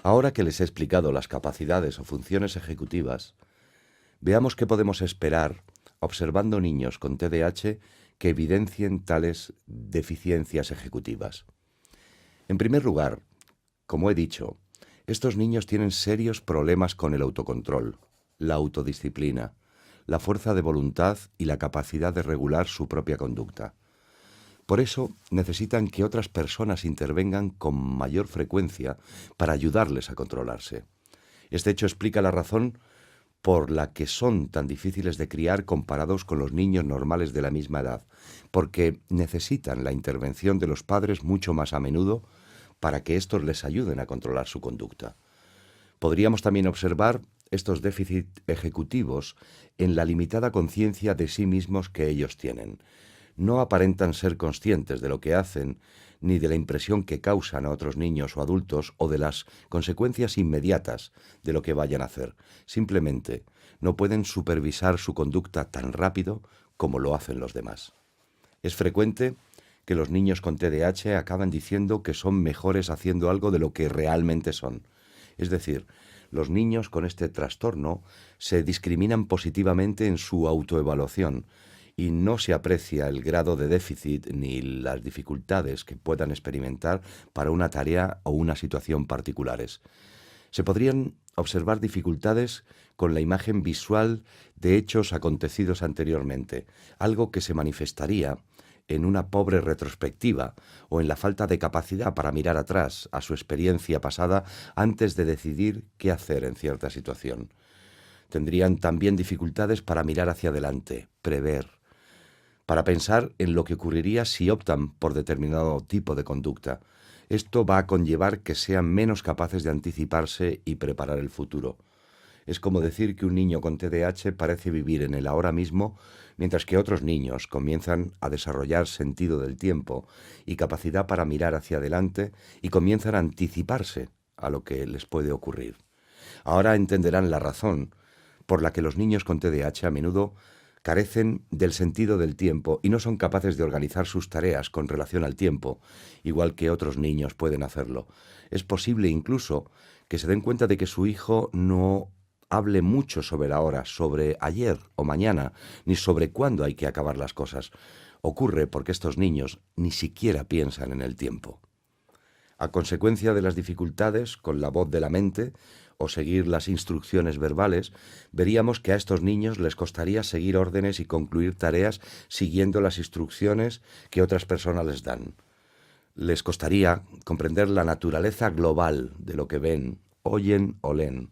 Ahora que les he explicado las capacidades o funciones ejecutivas, veamos qué podemos esperar observando niños con TDAH que evidencien tales deficiencias ejecutivas. En primer lugar, como he dicho, estos niños tienen serios problemas con el autocontrol, la autodisciplina, la fuerza de voluntad y la capacidad de regular su propia conducta. Por eso necesitan que otras personas intervengan con mayor frecuencia para ayudarles a controlarse. Este hecho explica la razón por la que son tan difíciles de criar comparados con los niños normales de la misma edad, porque necesitan la intervención de los padres mucho más a menudo para que éstos les ayuden a controlar su conducta. Podríamos también observar estos déficits ejecutivos en la limitada conciencia de sí mismos que ellos tienen. No aparentan ser conscientes de lo que hacen, ni de la impresión que causan a otros niños o adultos o de las consecuencias inmediatas de lo que vayan a hacer. Simplemente no pueden supervisar su conducta tan rápido como lo hacen los demás. Es frecuente que los niños con TDAH acaban diciendo que son mejores haciendo algo de lo que realmente son. Es decir, los niños con este trastorno se discriminan positivamente en su autoevaluación y no se aprecia el grado de déficit ni las dificultades que puedan experimentar para una tarea o una situación particulares. Se podrían observar dificultades con la imagen visual de hechos acontecidos anteriormente, algo que se manifestaría en una pobre retrospectiva o en la falta de capacidad para mirar atrás a su experiencia pasada antes de decidir qué hacer en cierta situación. Tendrían también dificultades para mirar hacia adelante, prever, para pensar en lo que ocurriría si optan por determinado tipo de conducta. Esto va a conllevar que sean menos capaces de anticiparse y preparar el futuro. Es como decir que un niño con TDAH parece vivir en el ahora mismo, mientras que otros niños comienzan a desarrollar sentido del tiempo y capacidad para mirar hacia adelante y comienzan a anticiparse a lo que les puede ocurrir. Ahora entenderán la razón por la que los niños con TDAH a menudo carecen del sentido del tiempo y no son capaces de organizar sus tareas con relación al tiempo, igual que otros niños pueden hacerlo. Es posible incluso que se den cuenta de que su hijo no hable mucho sobre la hora, sobre ayer o mañana, ni sobre cuándo hay que acabar las cosas. Ocurre porque estos niños ni siquiera piensan en el tiempo. A consecuencia de las dificultades con la voz de la mente o seguir las instrucciones verbales, veríamos que a estos niños les costaría seguir órdenes y concluir tareas siguiendo las instrucciones que otras personas les dan. Les costaría comprender la naturaleza global de lo que ven, oyen o leen.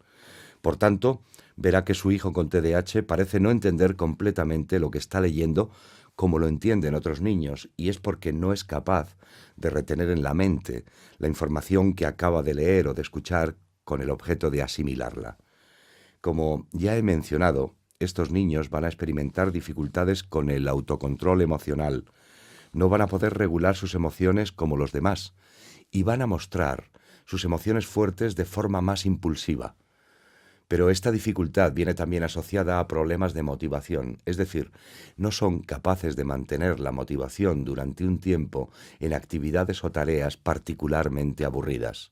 Por tanto, verá que su hijo con TDAH parece no entender completamente lo que está leyendo como lo entienden otros niños, y es porque no es capaz de retener en la mente la información que acaba de leer o de escuchar con el objeto de asimilarla. Como ya he mencionado, estos niños van a experimentar dificultades con el autocontrol emocional, no van a poder regular sus emociones como los demás, y van a mostrar sus emociones fuertes de forma más impulsiva. Pero esta dificultad viene también asociada a problemas de motivación, es decir, no son capaces de mantener la motivación durante un tiempo en actividades o tareas particularmente aburridas.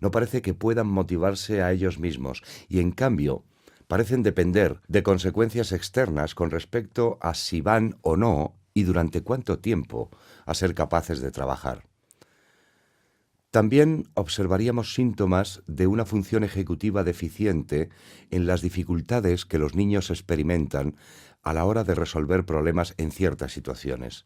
No parece que puedan motivarse a ellos mismos y, en cambio, parecen depender de consecuencias externas con respecto a si van o no y durante cuánto tiempo a ser capaces de trabajar. También observaríamos síntomas de una función ejecutiva deficiente en las dificultades que los niños experimentan a la hora de resolver problemas en ciertas situaciones.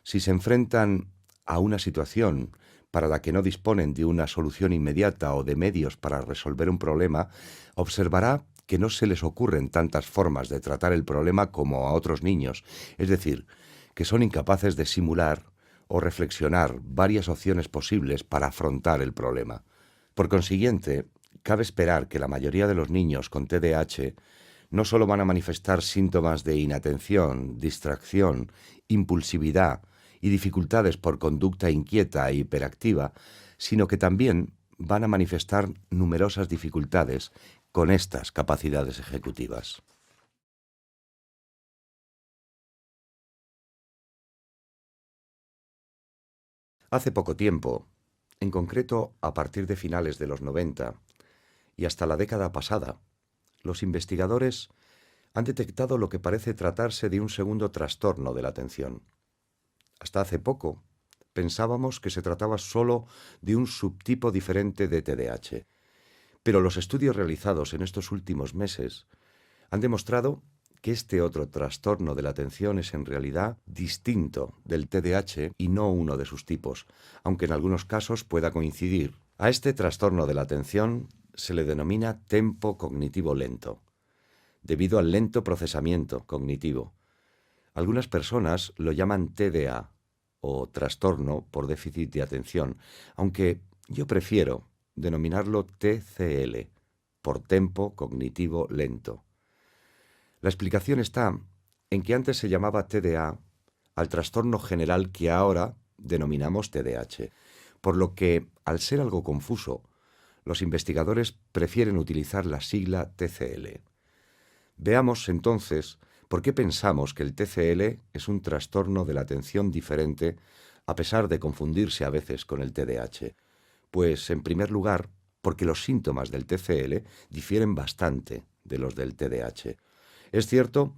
Si se enfrentan a una situación para la que no disponen de una solución inmediata o de medios para resolver un problema, observará que no se les ocurren tantas formas de tratar el problema como a otros niños, es decir, que son incapaces de simular o reflexionar varias opciones posibles para afrontar el problema. Por consiguiente, cabe esperar que la mayoría de los niños con TDAH no solo van a manifestar síntomas de inatención, distracción, impulsividad y dificultades por conducta inquieta e hiperactiva, sino que también van a manifestar numerosas dificultades con estas capacidades ejecutivas. Hace poco tiempo, en concreto a partir de finales de los 90 y hasta la década pasada, los investigadores han detectado lo que parece tratarse de un segundo trastorno de la atención. Hasta hace poco, pensábamos que se trataba solo de un subtipo diferente de TDAH, pero los estudios realizados en estos últimos meses han demostrado que este otro trastorno de la atención es en realidad distinto del TDAH y no uno de sus tipos, aunque en algunos casos pueda coincidir. A este trastorno de la atención se le denomina tempo cognitivo lento, debido al lento procesamiento cognitivo. Algunas personas lo llaman TDA o trastorno por déficit de atención, aunque yo prefiero denominarlo TCL, por tempo cognitivo lento. La explicación está en que antes se llamaba TDA al trastorno general que ahora denominamos TDAH, por lo que, al ser algo confuso, los investigadores prefieren utilizar la sigla TCL. Veamos entonces por qué pensamos que el TCL es un trastorno de la atención diferente a pesar de confundirse a veces con el TDAH. Pues, en primer lugar, porque los síntomas del TCL difieren bastante de los del TDAH. Es cierto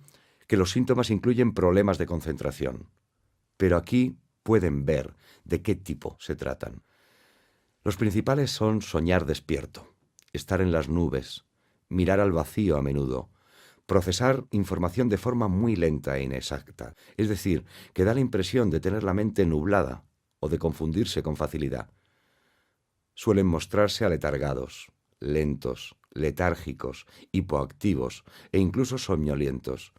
que los síntomas incluyen problemas de concentración, pero aquí pueden ver de qué tipo se tratan. Los principales son soñar despierto, estar en las nubes, mirar al vacío a menudo, procesar información de forma muy lenta e inexacta, es decir, que da la impresión de tener la mente nublada o de confundirse con facilidad. Suelen mostrarse aletargados, lentos, letárgicos, hipoactivos e incluso somnolientos,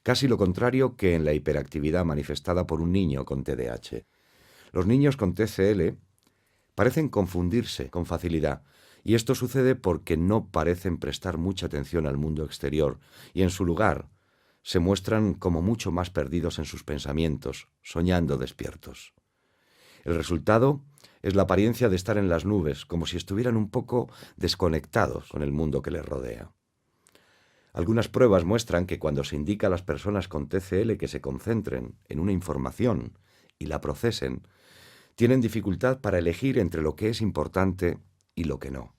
casi lo contrario que en la hiperactividad manifestada por un niño con TDAH. Los niños con TCL parecen confundirse con facilidad, y esto sucede porque no parecen prestar mucha atención al mundo exterior, y en su lugar se muestran como mucho más perdidos en sus pensamientos, soñando despiertos. El resultado es la apariencia de estar en las nubes, como si estuvieran un poco desconectados con el mundo que les rodea. Algunas pruebas muestran que cuando se indica a las personas con TCL que se concentren en una información y la procesen, tienen dificultad para elegir entre lo que es importante y lo que no.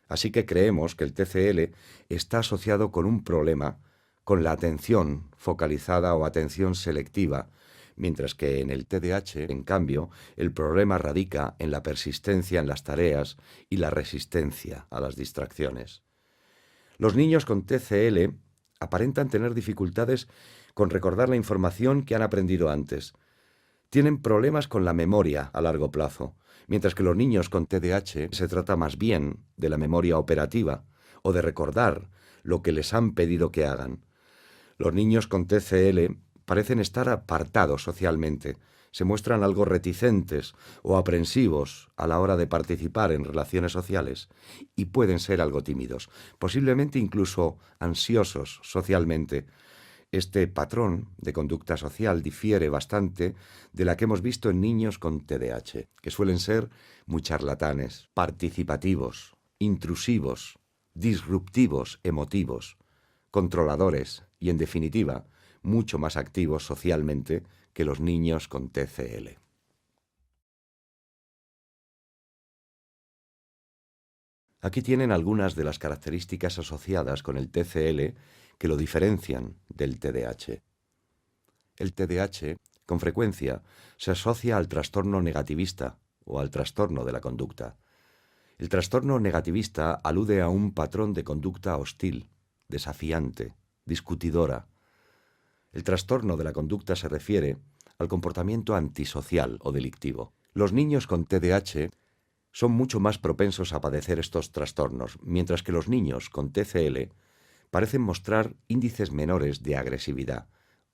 Así que creemos que el TCL está asociado con un problema con la atención focalizada o atención selectiva, mientras que en el TDAH, en cambio, el problema radica en la persistencia en las tareas y la resistencia a las distracciones. Los niños con TCL aparentan tener dificultades con recordar la información que han aprendido antes. Tienen problemas con la memoria a largo plazo, mientras que los niños con TDAH se trata más bien de la memoria operativa o de recordar lo que les han pedido que hagan. Los niños con TCL parecen estar apartados socialmente, se muestran algo reticentes o aprensivos a la hora de participar en relaciones sociales y pueden ser algo tímidos, posiblemente incluso ansiosos socialmente. Este patrón de conducta social difiere bastante de la que hemos visto en niños con TDAH, que suelen ser muy charlatanes, participativos, intrusivos, disruptivos, emotivos, controladores y, en definitiva, mucho más activos socialmente que los niños con TCL. Aquí tienen algunas de las características asociadas con el TCL que lo diferencian del TDAH. El TDAH, con frecuencia, se asocia al trastorno negativista o al trastorno de la conducta. El trastorno negativista alude a un patrón de conducta hostil, desafiante, discutidora. El trastorno de la conducta se refiere al comportamiento antisocial o delictivo. Los niños con TDAH son mucho más propensos a padecer estos trastornos, mientras que los niños con TCL parecen mostrar índices menores de agresividad,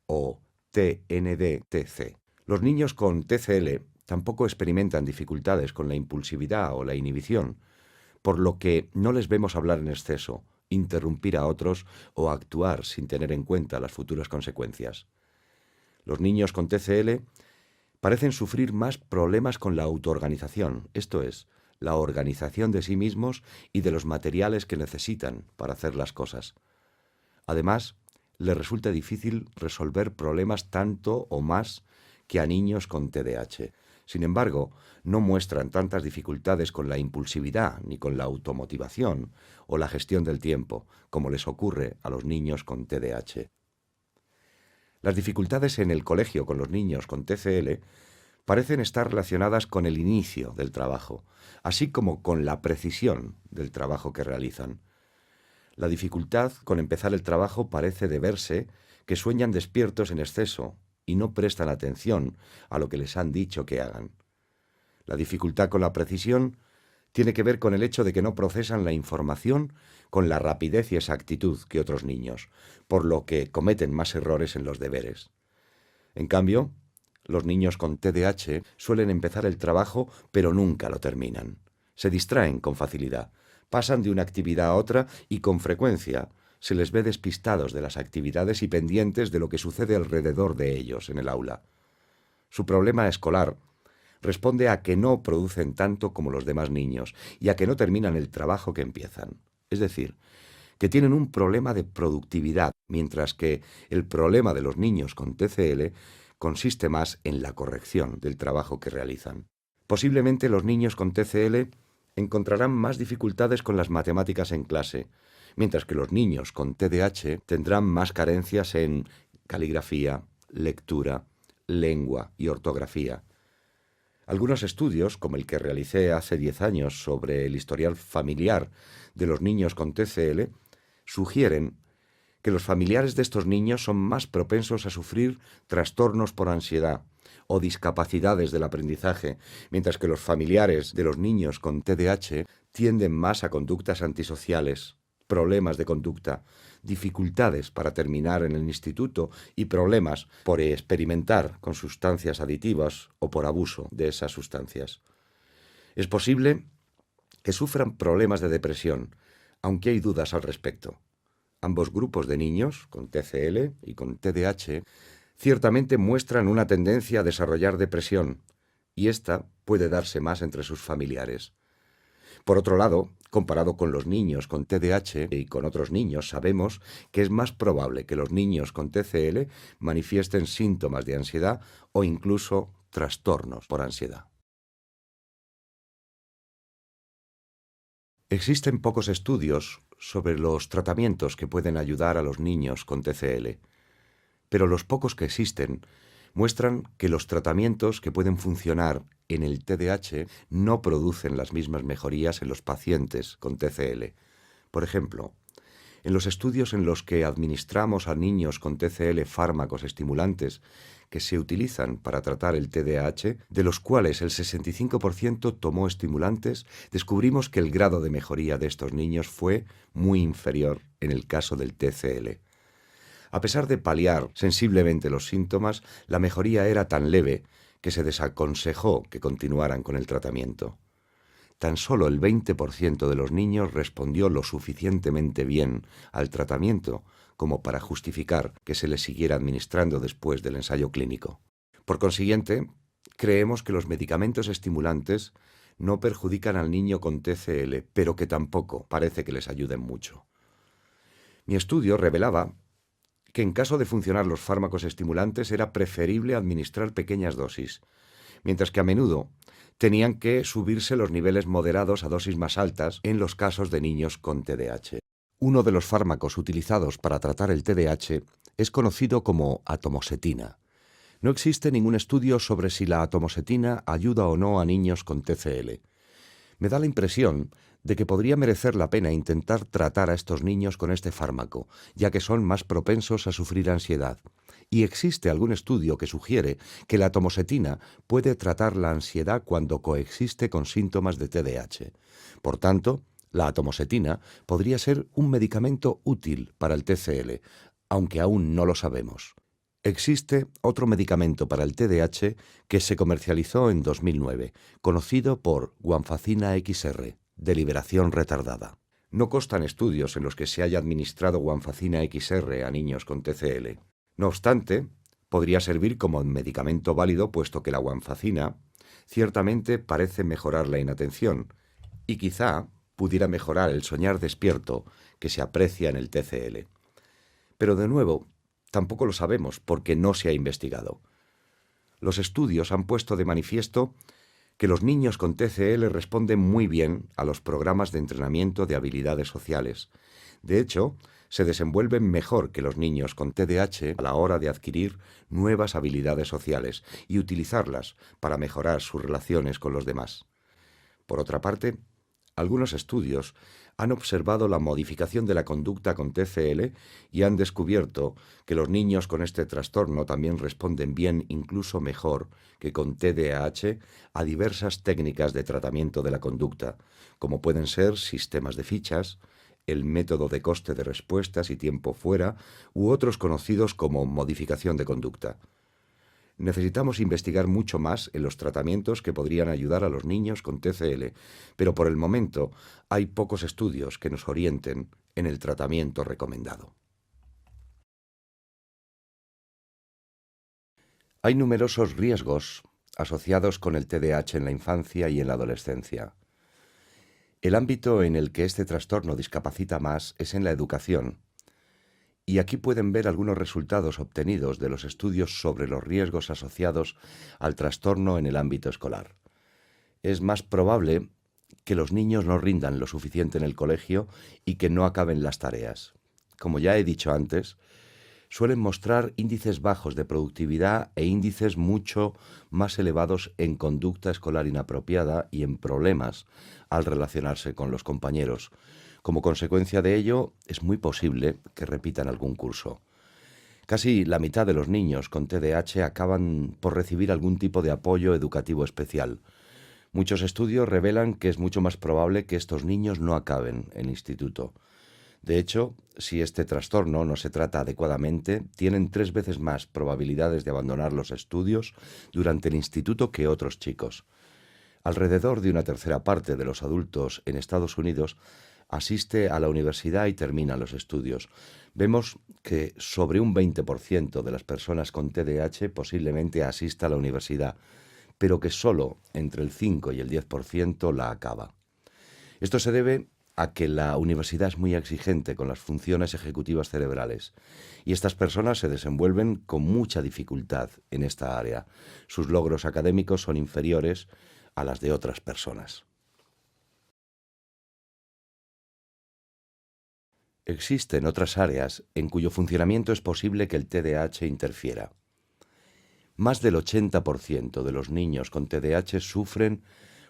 o TND-TC. Los niños con TCL tampoco experimentan dificultades con la impulsividad o la inhibición, por lo que no les vemos hablar en exceso, interrumpir a otros o actuar sin tener en cuenta las futuras consecuencias. Los niños con TCL parecen sufrir más problemas con la autoorganización, esto es, la organización de sí mismos y de los materiales que necesitan para hacer las cosas. Además, les resulta difícil resolver problemas tanto o más que a niños con TDAH. Sin embargo, no muestran tantas dificultades con la impulsividad ni con la automotivación o la gestión del tiempo, como les ocurre a los niños con TDAH. Las dificultades en el colegio con los niños con TCL parecen estar relacionadas con el inicio del trabajo, así como con la precisión del trabajo que realizan. La dificultad con empezar el trabajo parece deberse que sueñan despiertos en exceso y no prestan atención a lo que les han dicho que hagan. La dificultad con la precisión tiene que ver con el hecho de que no procesan la información con la rapidez y exactitud que otros niños, por lo que cometen más errores en los deberes. En cambio, los niños con TDAH suelen empezar el trabajo pero nunca lo terminan. Se distraen con facilidad, Pasan de una actividad a otra y con frecuencia se les ve despistados de las actividades y pendientes de lo que sucede alrededor de ellos en el aula. Su problema escolar responde a que no producen tanto como los demás niños y a que no terminan el trabajo que empiezan. Es decir, que tienen un problema de productividad, mientras que el problema de los niños con TCL consiste más en la corrección del trabajo que realizan. Posiblemente los niños con TCL encontrarán más dificultades con las matemáticas en clase, mientras que los niños con TDAH tendrán más carencias en caligrafía, lectura, lengua y ortografía. Algunos estudios, como el que realicé hace 10 años sobre el historial familiar de los niños con TCL, sugieren que los familiares de estos niños son más propensos a sufrir trastornos por ansiedad o discapacidades del aprendizaje, mientras que los familiares de los niños con TDAH tienden más a conductas antisociales, problemas de conducta, dificultades para terminar en el instituto y problemas por experimentar con sustancias aditivas o por abuso de esas sustancias. Es posible que sufran problemas de depresión, aunque hay dudas al respecto. Ambos grupos de niños, con TCL y con TDAH, ciertamente muestran una tendencia a desarrollar depresión, y esta puede darse más entre sus familiares. Por otro lado, comparado con los niños con TDAH y con otros niños, sabemos que es más probable que los niños con TCL manifiesten síntomas de ansiedad o incluso trastornos por ansiedad. Existen pocos estudios sobre los tratamientos que pueden ayudar a los niños con TCL, pero los pocos que existen muestran que los tratamientos que pueden funcionar en el TDAH no producen las mismas mejorías en los pacientes con TCL. Por ejemplo, en los estudios en los que administramos a niños con TCL fármacos estimulantes que se utilizan para tratar el TDAH, de los cuales el 65% tomó estimulantes, descubrimos que el grado de mejoría de estos niños fue muy inferior en el caso del TCL. A pesar de paliar sensiblemente los síntomas, la mejoría era tan leve que se desaconsejó que continuaran con el tratamiento. Tan solo el 20% de los niños respondió lo suficientemente bien al tratamiento como para justificar que se les siguiera administrando después del ensayo clínico. Por consiguiente, creemos que los medicamentos estimulantes no perjudican al niño con TCL, pero que tampoco parece que les ayuden mucho. Mi estudio revelaba que en caso de funcionar los fármacos estimulantes era preferible administrar pequeñas dosis, mientras que a menudo tenían que subirse los niveles moderados a dosis más altas en los casos de niños con TDAH. Uno de los fármacos utilizados para tratar el TDAH es conocido como atomoxetina. No existe ningún estudio sobre si la atomoxetina ayuda o no a niños con TCL. Me da la impresión de que podría merecer la pena intentar tratar a estos niños con este fármaco, ya que son más propensos a sufrir ansiedad. Y existe algún estudio que sugiere que la atomoxetina puede tratar la ansiedad cuando coexiste con síntomas de TDAH. Por tanto, la atomoxetina podría ser un medicamento útil para el TCL, aunque aún no lo sabemos. Existe otro medicamento para el TDAH que se comercializó en 2009, conocido por Guanfacina XR, de liberación retardada. No constan estudios en los que se haya administrado Guanfacina XR a niños con TCL. No obstante, podría servir como medicamento válido puesto que la guanfacina ciertamente parece mejorar la inatención y quizá pudiera mejorar el soñar despierto que se aprecia en el TCL. Pero de nuevo, tampoco lo sabemos porque no se ha investigado. Los estudios han puesto de manifiesto que los niños con TCL responden muy bien a los programas de entrenamiento de habilidades sociales. De hecho, se desenvuelven mejor que los niños con TDAH a la hora de adquirir nuevas habilidades sociales y utilizarlas para mejorar sus relaciones con los demás. Por otra parte, algunos estudios han observado la modificación de la conducta con TCL y han descubierto que los niños con este trastorno también responden bien, incluso mejor que con TDAH, a diversas técnicas de tratamiento de la conducta, como pueden ser sistemas de fichas, el método de coste de respuestas y tiempo fuera, u otros conocidos como modificación de conducta. Necesitamos investigar mucho más en los tratamientos que podrían ayudar a los niños con TCL, pero por el momento hay pocos estudios que nos orienten en el tratamiento recomendado. Hay numerosos riesgos asociados con el TDAH en la infancia y en la adolescencia. El ámbito en el que este trastorno discapacita más es en la educación, y aquí pueden ver algunos resultados obtenidos de los estudios sobre los riesgos asociados al trastorno en el ámbito escolar. Es más probable que los niños no rindan lo suficiente en el colegio y que no acaben las tareas. Como ya he dicho antes, suelen mostrar índices bajos de productividad e índices mucho más elevados en conducta escolar inapropiada y en problemas al relacionarse con los compañeros. Como consecuencia de ello, es muy posible que repitan algún curso. Casi la mitad de los niños con TDAH acaban por recibir algún tipo de apoyo educativo especial. Muchos estudios revelan que es mucho más probable que estos niños no acaben el instituto. De hecho, si este trastorno no se trata adecuadamente, tienen 3 veces más probabilidades de abandonar los estudios durante el instituto que otros chicos. Alrededor de una tercera parte de los adultos en Estados Unidos asiste a la universidad y termina los estudios. Vemos que sobre un 20% de las personas con TDAH posiblemente asista a la universidad, pero que solo entre el 5 y el 10% la acaba. Esto se debe a que la universidad es muy exigente con las funciones ejecutivas cerebrales y estas personas se desenvuelven con mucha dificultad en esta área. Sus logros académicos son inferiores a las de otras personas. Existen otras áreas en cuyo funcionamiento es posible que el TDAH interfiera. Más del 80% de los niños con TDAH sufren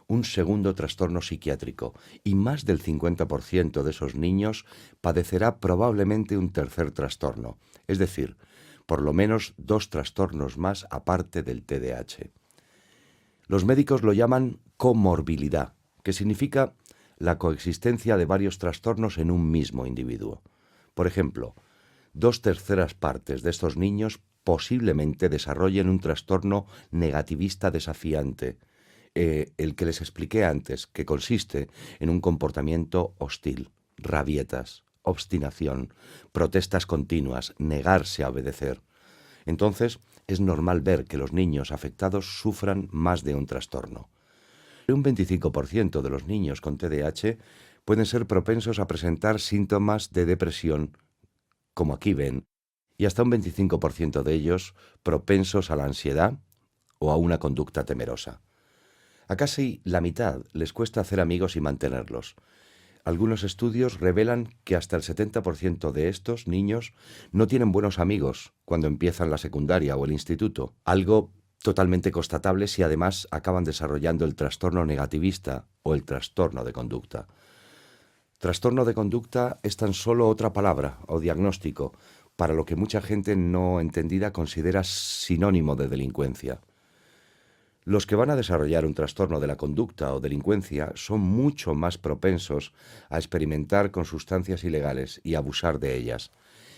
un segundo trastorno psiquiátrico y más del 50% de esos niños padecerá probablemente un tercer trastorno, es decir, por lo menos 2 trastornos más aparte del TDAH. Los médicos lo llaman comorbilidad, que significa la coexistencia de varios trastornos en un mismo individuo. Por ejemplo, 2/3 partes de estos niños posiblemente desarrollen un trastorno negativista desafiante, el que les expliqué antes, que consiste en un comportamiento hostil, rabietas, obstinación, protestas continuas, negarse a obedecer. Entonces, es normal ver que los niños afectados sufran más de un trastorno. Un 25% de los niños con TDAH pueden ser propensos a presentar síntomas de depresión, como aquí ven, y hasta un 25% de ellos propensos a la ansiedad o a una conducta temerosa. A casi la mitad les cuesta hacer amigos y mantenerlos. Algunos estudios revelan que hasta el 70% de estos niños no tienen buenos amigos cuando empiezan la secundaria o el instituto, algo totalmente constatable si además acaban desarrollando el trastorno negativista o el trastorno de conducta. Trastorno de conducta es tan solo otra palabra o diagnóstico para lo que mucha gente no entendida considera sinónimo de delincuencia. Los que van a desarrollar un trastorno de la conducta o delincuencia son mucho más propensos a experimentar con sustancias ilegales y abusar de ellas.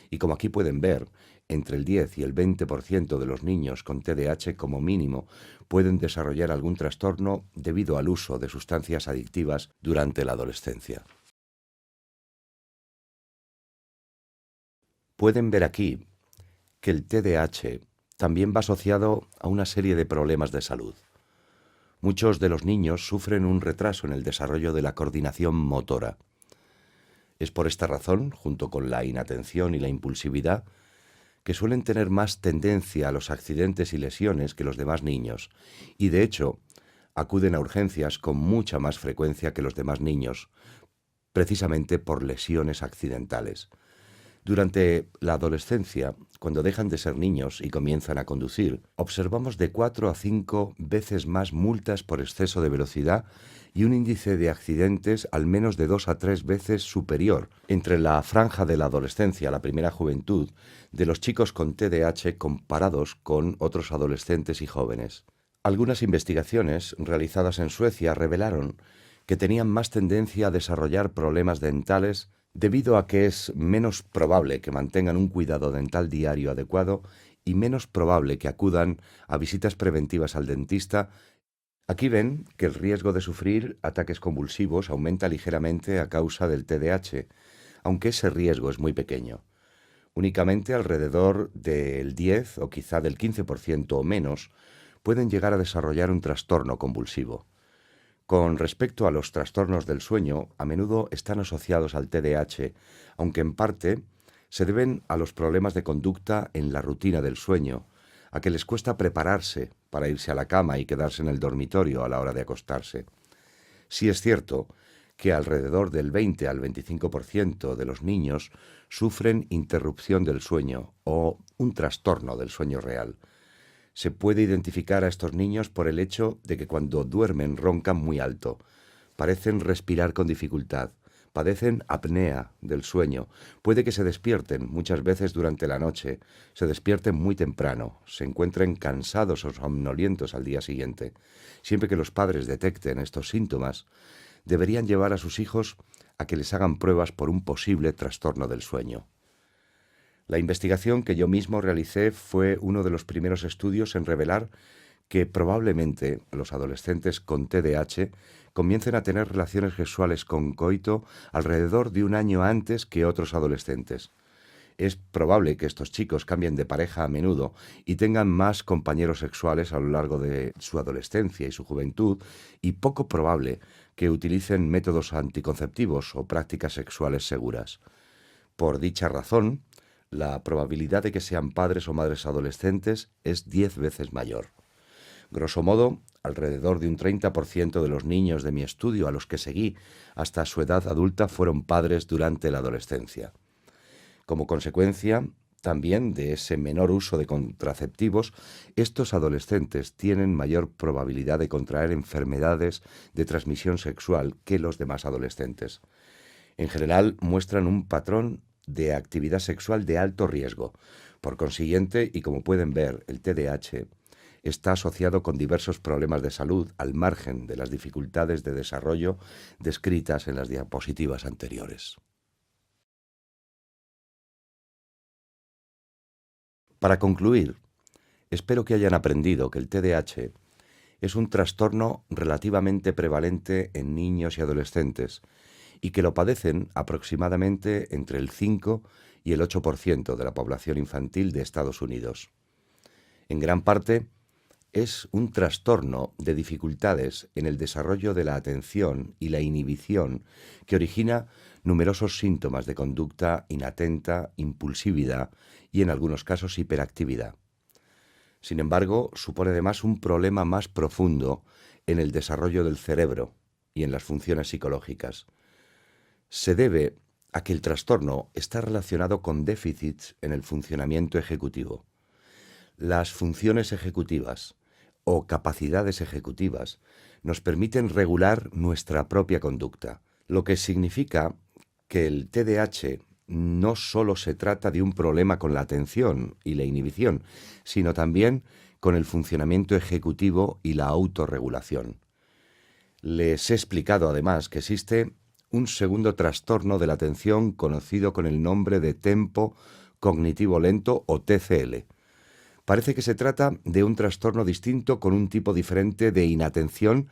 Y como aquí pueden ver, entre el 10 y el 20% de los niños con TDAH como mínimo pueden desarrollar algún trastorno debido al uso de sustancias adictivas durante la adolescencia. Pueden ver aquí que el TDAH también va asociado a una serie de problemas de salud. Muchos de los niños sufren un retraso en el desarrollo de la coordinación motora. Es por esta razón, junto con la inatención y la impulsividad, que suelen tener más tendencia a los accidentes y lesiones que los demás niños, y de hecho, acuden a urgencias con mucha más frecuencia que los demás niños, precisamente por lesiones accidentales. Durante la adolescencia, cuando dejan de ser niños y comienzan a conducir, observamos de 4 a 5 veces más multas por exceso de velocidad y un índice de accidentes al menos de 2 a 3 veces superior entre la franja de la adolescencia, la primera juventud, de los chicos con TDAH comparados con otros adolescentes y jóvenes. Algunas investigaciones realizadas en Suecia revelaron que tenían más tendencia a desarrollar problemas dentales debido a que es menos probable que mantengan un cuidado dental diario adecuado y menos probable que acudan a visitas preventivas al dentista. Aquí ven que el riesgo de sufrir ataques convulsivos aumenta ligeramente a causa del TDAH, aunque ese riesgo es muy pequeño. Únicamente alrededor del 10 o quizá del 15% o menos pueden llegar a desarrollar un trastorno convulsivo. Con respecto a los trastornos del sueño, a menudo están asociados al TDAH, aunque en parte se deben a los problemas de conducta en la rutina del sueño, a que les cuesta prepararse para irse a la cama y quedarse en el dormitorio a la hora de acostarse. Sí es cierto que alrededor del 20 al 25% de los niños sufren interrupción del sueño o un trastorno del sueño real. Se puede identificar a estos niños por el hecho de que cuando duermen roncan muy alto, parecen respirar con dificultad, padecen apnea del sueño, puede que se despierten muchas veces durante la noche, se despierten muy temprano, se encuentren cansados o somnolientos al día siguiente. Siempre que los padres detecten estos síntomas, deberían llevar a sus hijos a que les hagan pruebas por un posible trastorno del sueño. La investigación que yo mismo realicé fue uno de los primeros estudios en revelar que probablemente los adolescentes con TDAH comiencen a tener relaciones sexuales con coito alrededor de un año antes que otros adolescentes. Es probable que estos chicos cambien de pareja a menudo y tengan más compañeros sexuales a lo largo de su adolescencia y su juventud, y poco probable que utilicen métodos anticonceptivos o prácticas sexuales seguras. Por dicha razón, la probabilidad de que sean padres o madres adolescentes es 10 veces mayor. Grosso modo, alrededor de un 30% de los niños de mi estudio a los que seguí hasta su edad adulta fueron padres durante la adolescencia. Como consecuencia también de ese menor uso de contraceptivos, estos adolescentes tienen mayor probabilidad de contraer enfermedades de transmisión sexual que los demás adolescentes. En general, muestran un patrón de actividad sexual de alto riesgo. Por consiguiente, y como pueden ver, el TDAH está asociado con diversos problemas de salud al margen de las dificultades de desarrollo descritas en las diapositivas anteriores. Para concluir, espero que hayan aprendido que el TDAH es un trastorno relativamente prevalente en niños y adolescentes y que lo padecen aproximadamente entre el 5 y el 8% de la población infantil de Estados Unidos. En gran parte, es un trastorno de dificultades en el desarrollo de la atención y la inhibición que origina numerosos síntomas de conducta inatenta, impulsividad y en algunos casos hiperactividad. Sin embargo, supone además un problema más profundo en el desarrollo del cerebro y en las funciones psicológicas. Se debe a que el trastorno está relacionado con déficits en el funcionamiento ejecutivo. Las funciones ejecutivas o capacidades ejecutivas nos permiten regular nuestra propia conducta, lo que significa que el TDAH no solo se trata de un problema con la atención y la inhibición, sino también con el funcionamiento ejecutivo y la autorregulación. Les he explicado además que existe un segundo trastorno de la atención conocido con el nombre de tempo cognitivo lento o TCL. Parece que se trata de un trastorno distinto con un tipo diferente de inatención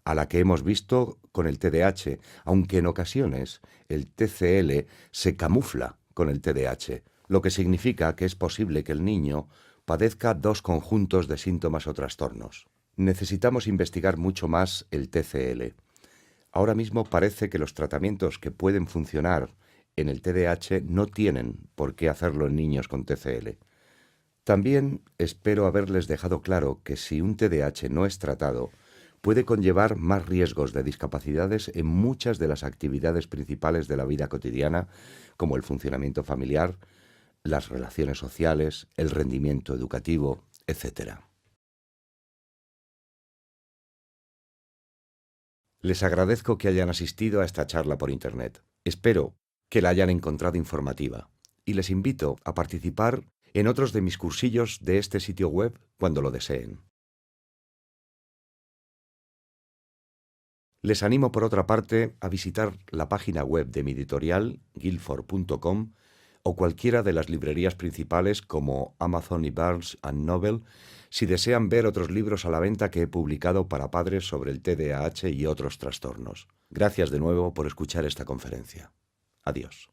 a la que hemos visto con el TDAH, aunque en ocasiones el TCL se camufla con el TDAH, lo que significa que es posible que el niño padezca dos conjuntos de síntomas o trastornos. Necesitamos investigar mucho más el TCL. Ahora mismo parece que los tratamientos que pueden funcionar en el TDAH no tienen por qué hacerlo en niños con TCL. También espero haberles dejado claro que si un TDAH no es tratado, puede conllevar más riesgos de discapacidades en muchas de las actividades principales de la vida cotidiana, como el funcionamiento familiar, las relaciones sociales, el rendimiento educativo, etc. Les agradezco que hayan asistido a esta charla por Internet. Espero que la hayan encontrado informativa y les invito a participar en otros de mis cursillos de este sitio web cuando lo deseen. Les animo, por otra parte, a visitar la página web de mi editorial, guilford.com, o cualquiera de las librerías principales como Amazon y Barnes Noble si desean ver otros libros a la venta que he publicado para padres sobre el TDAH y otros trastornos. Gracias de nuevo por escuchar esta conferencia. Adiós.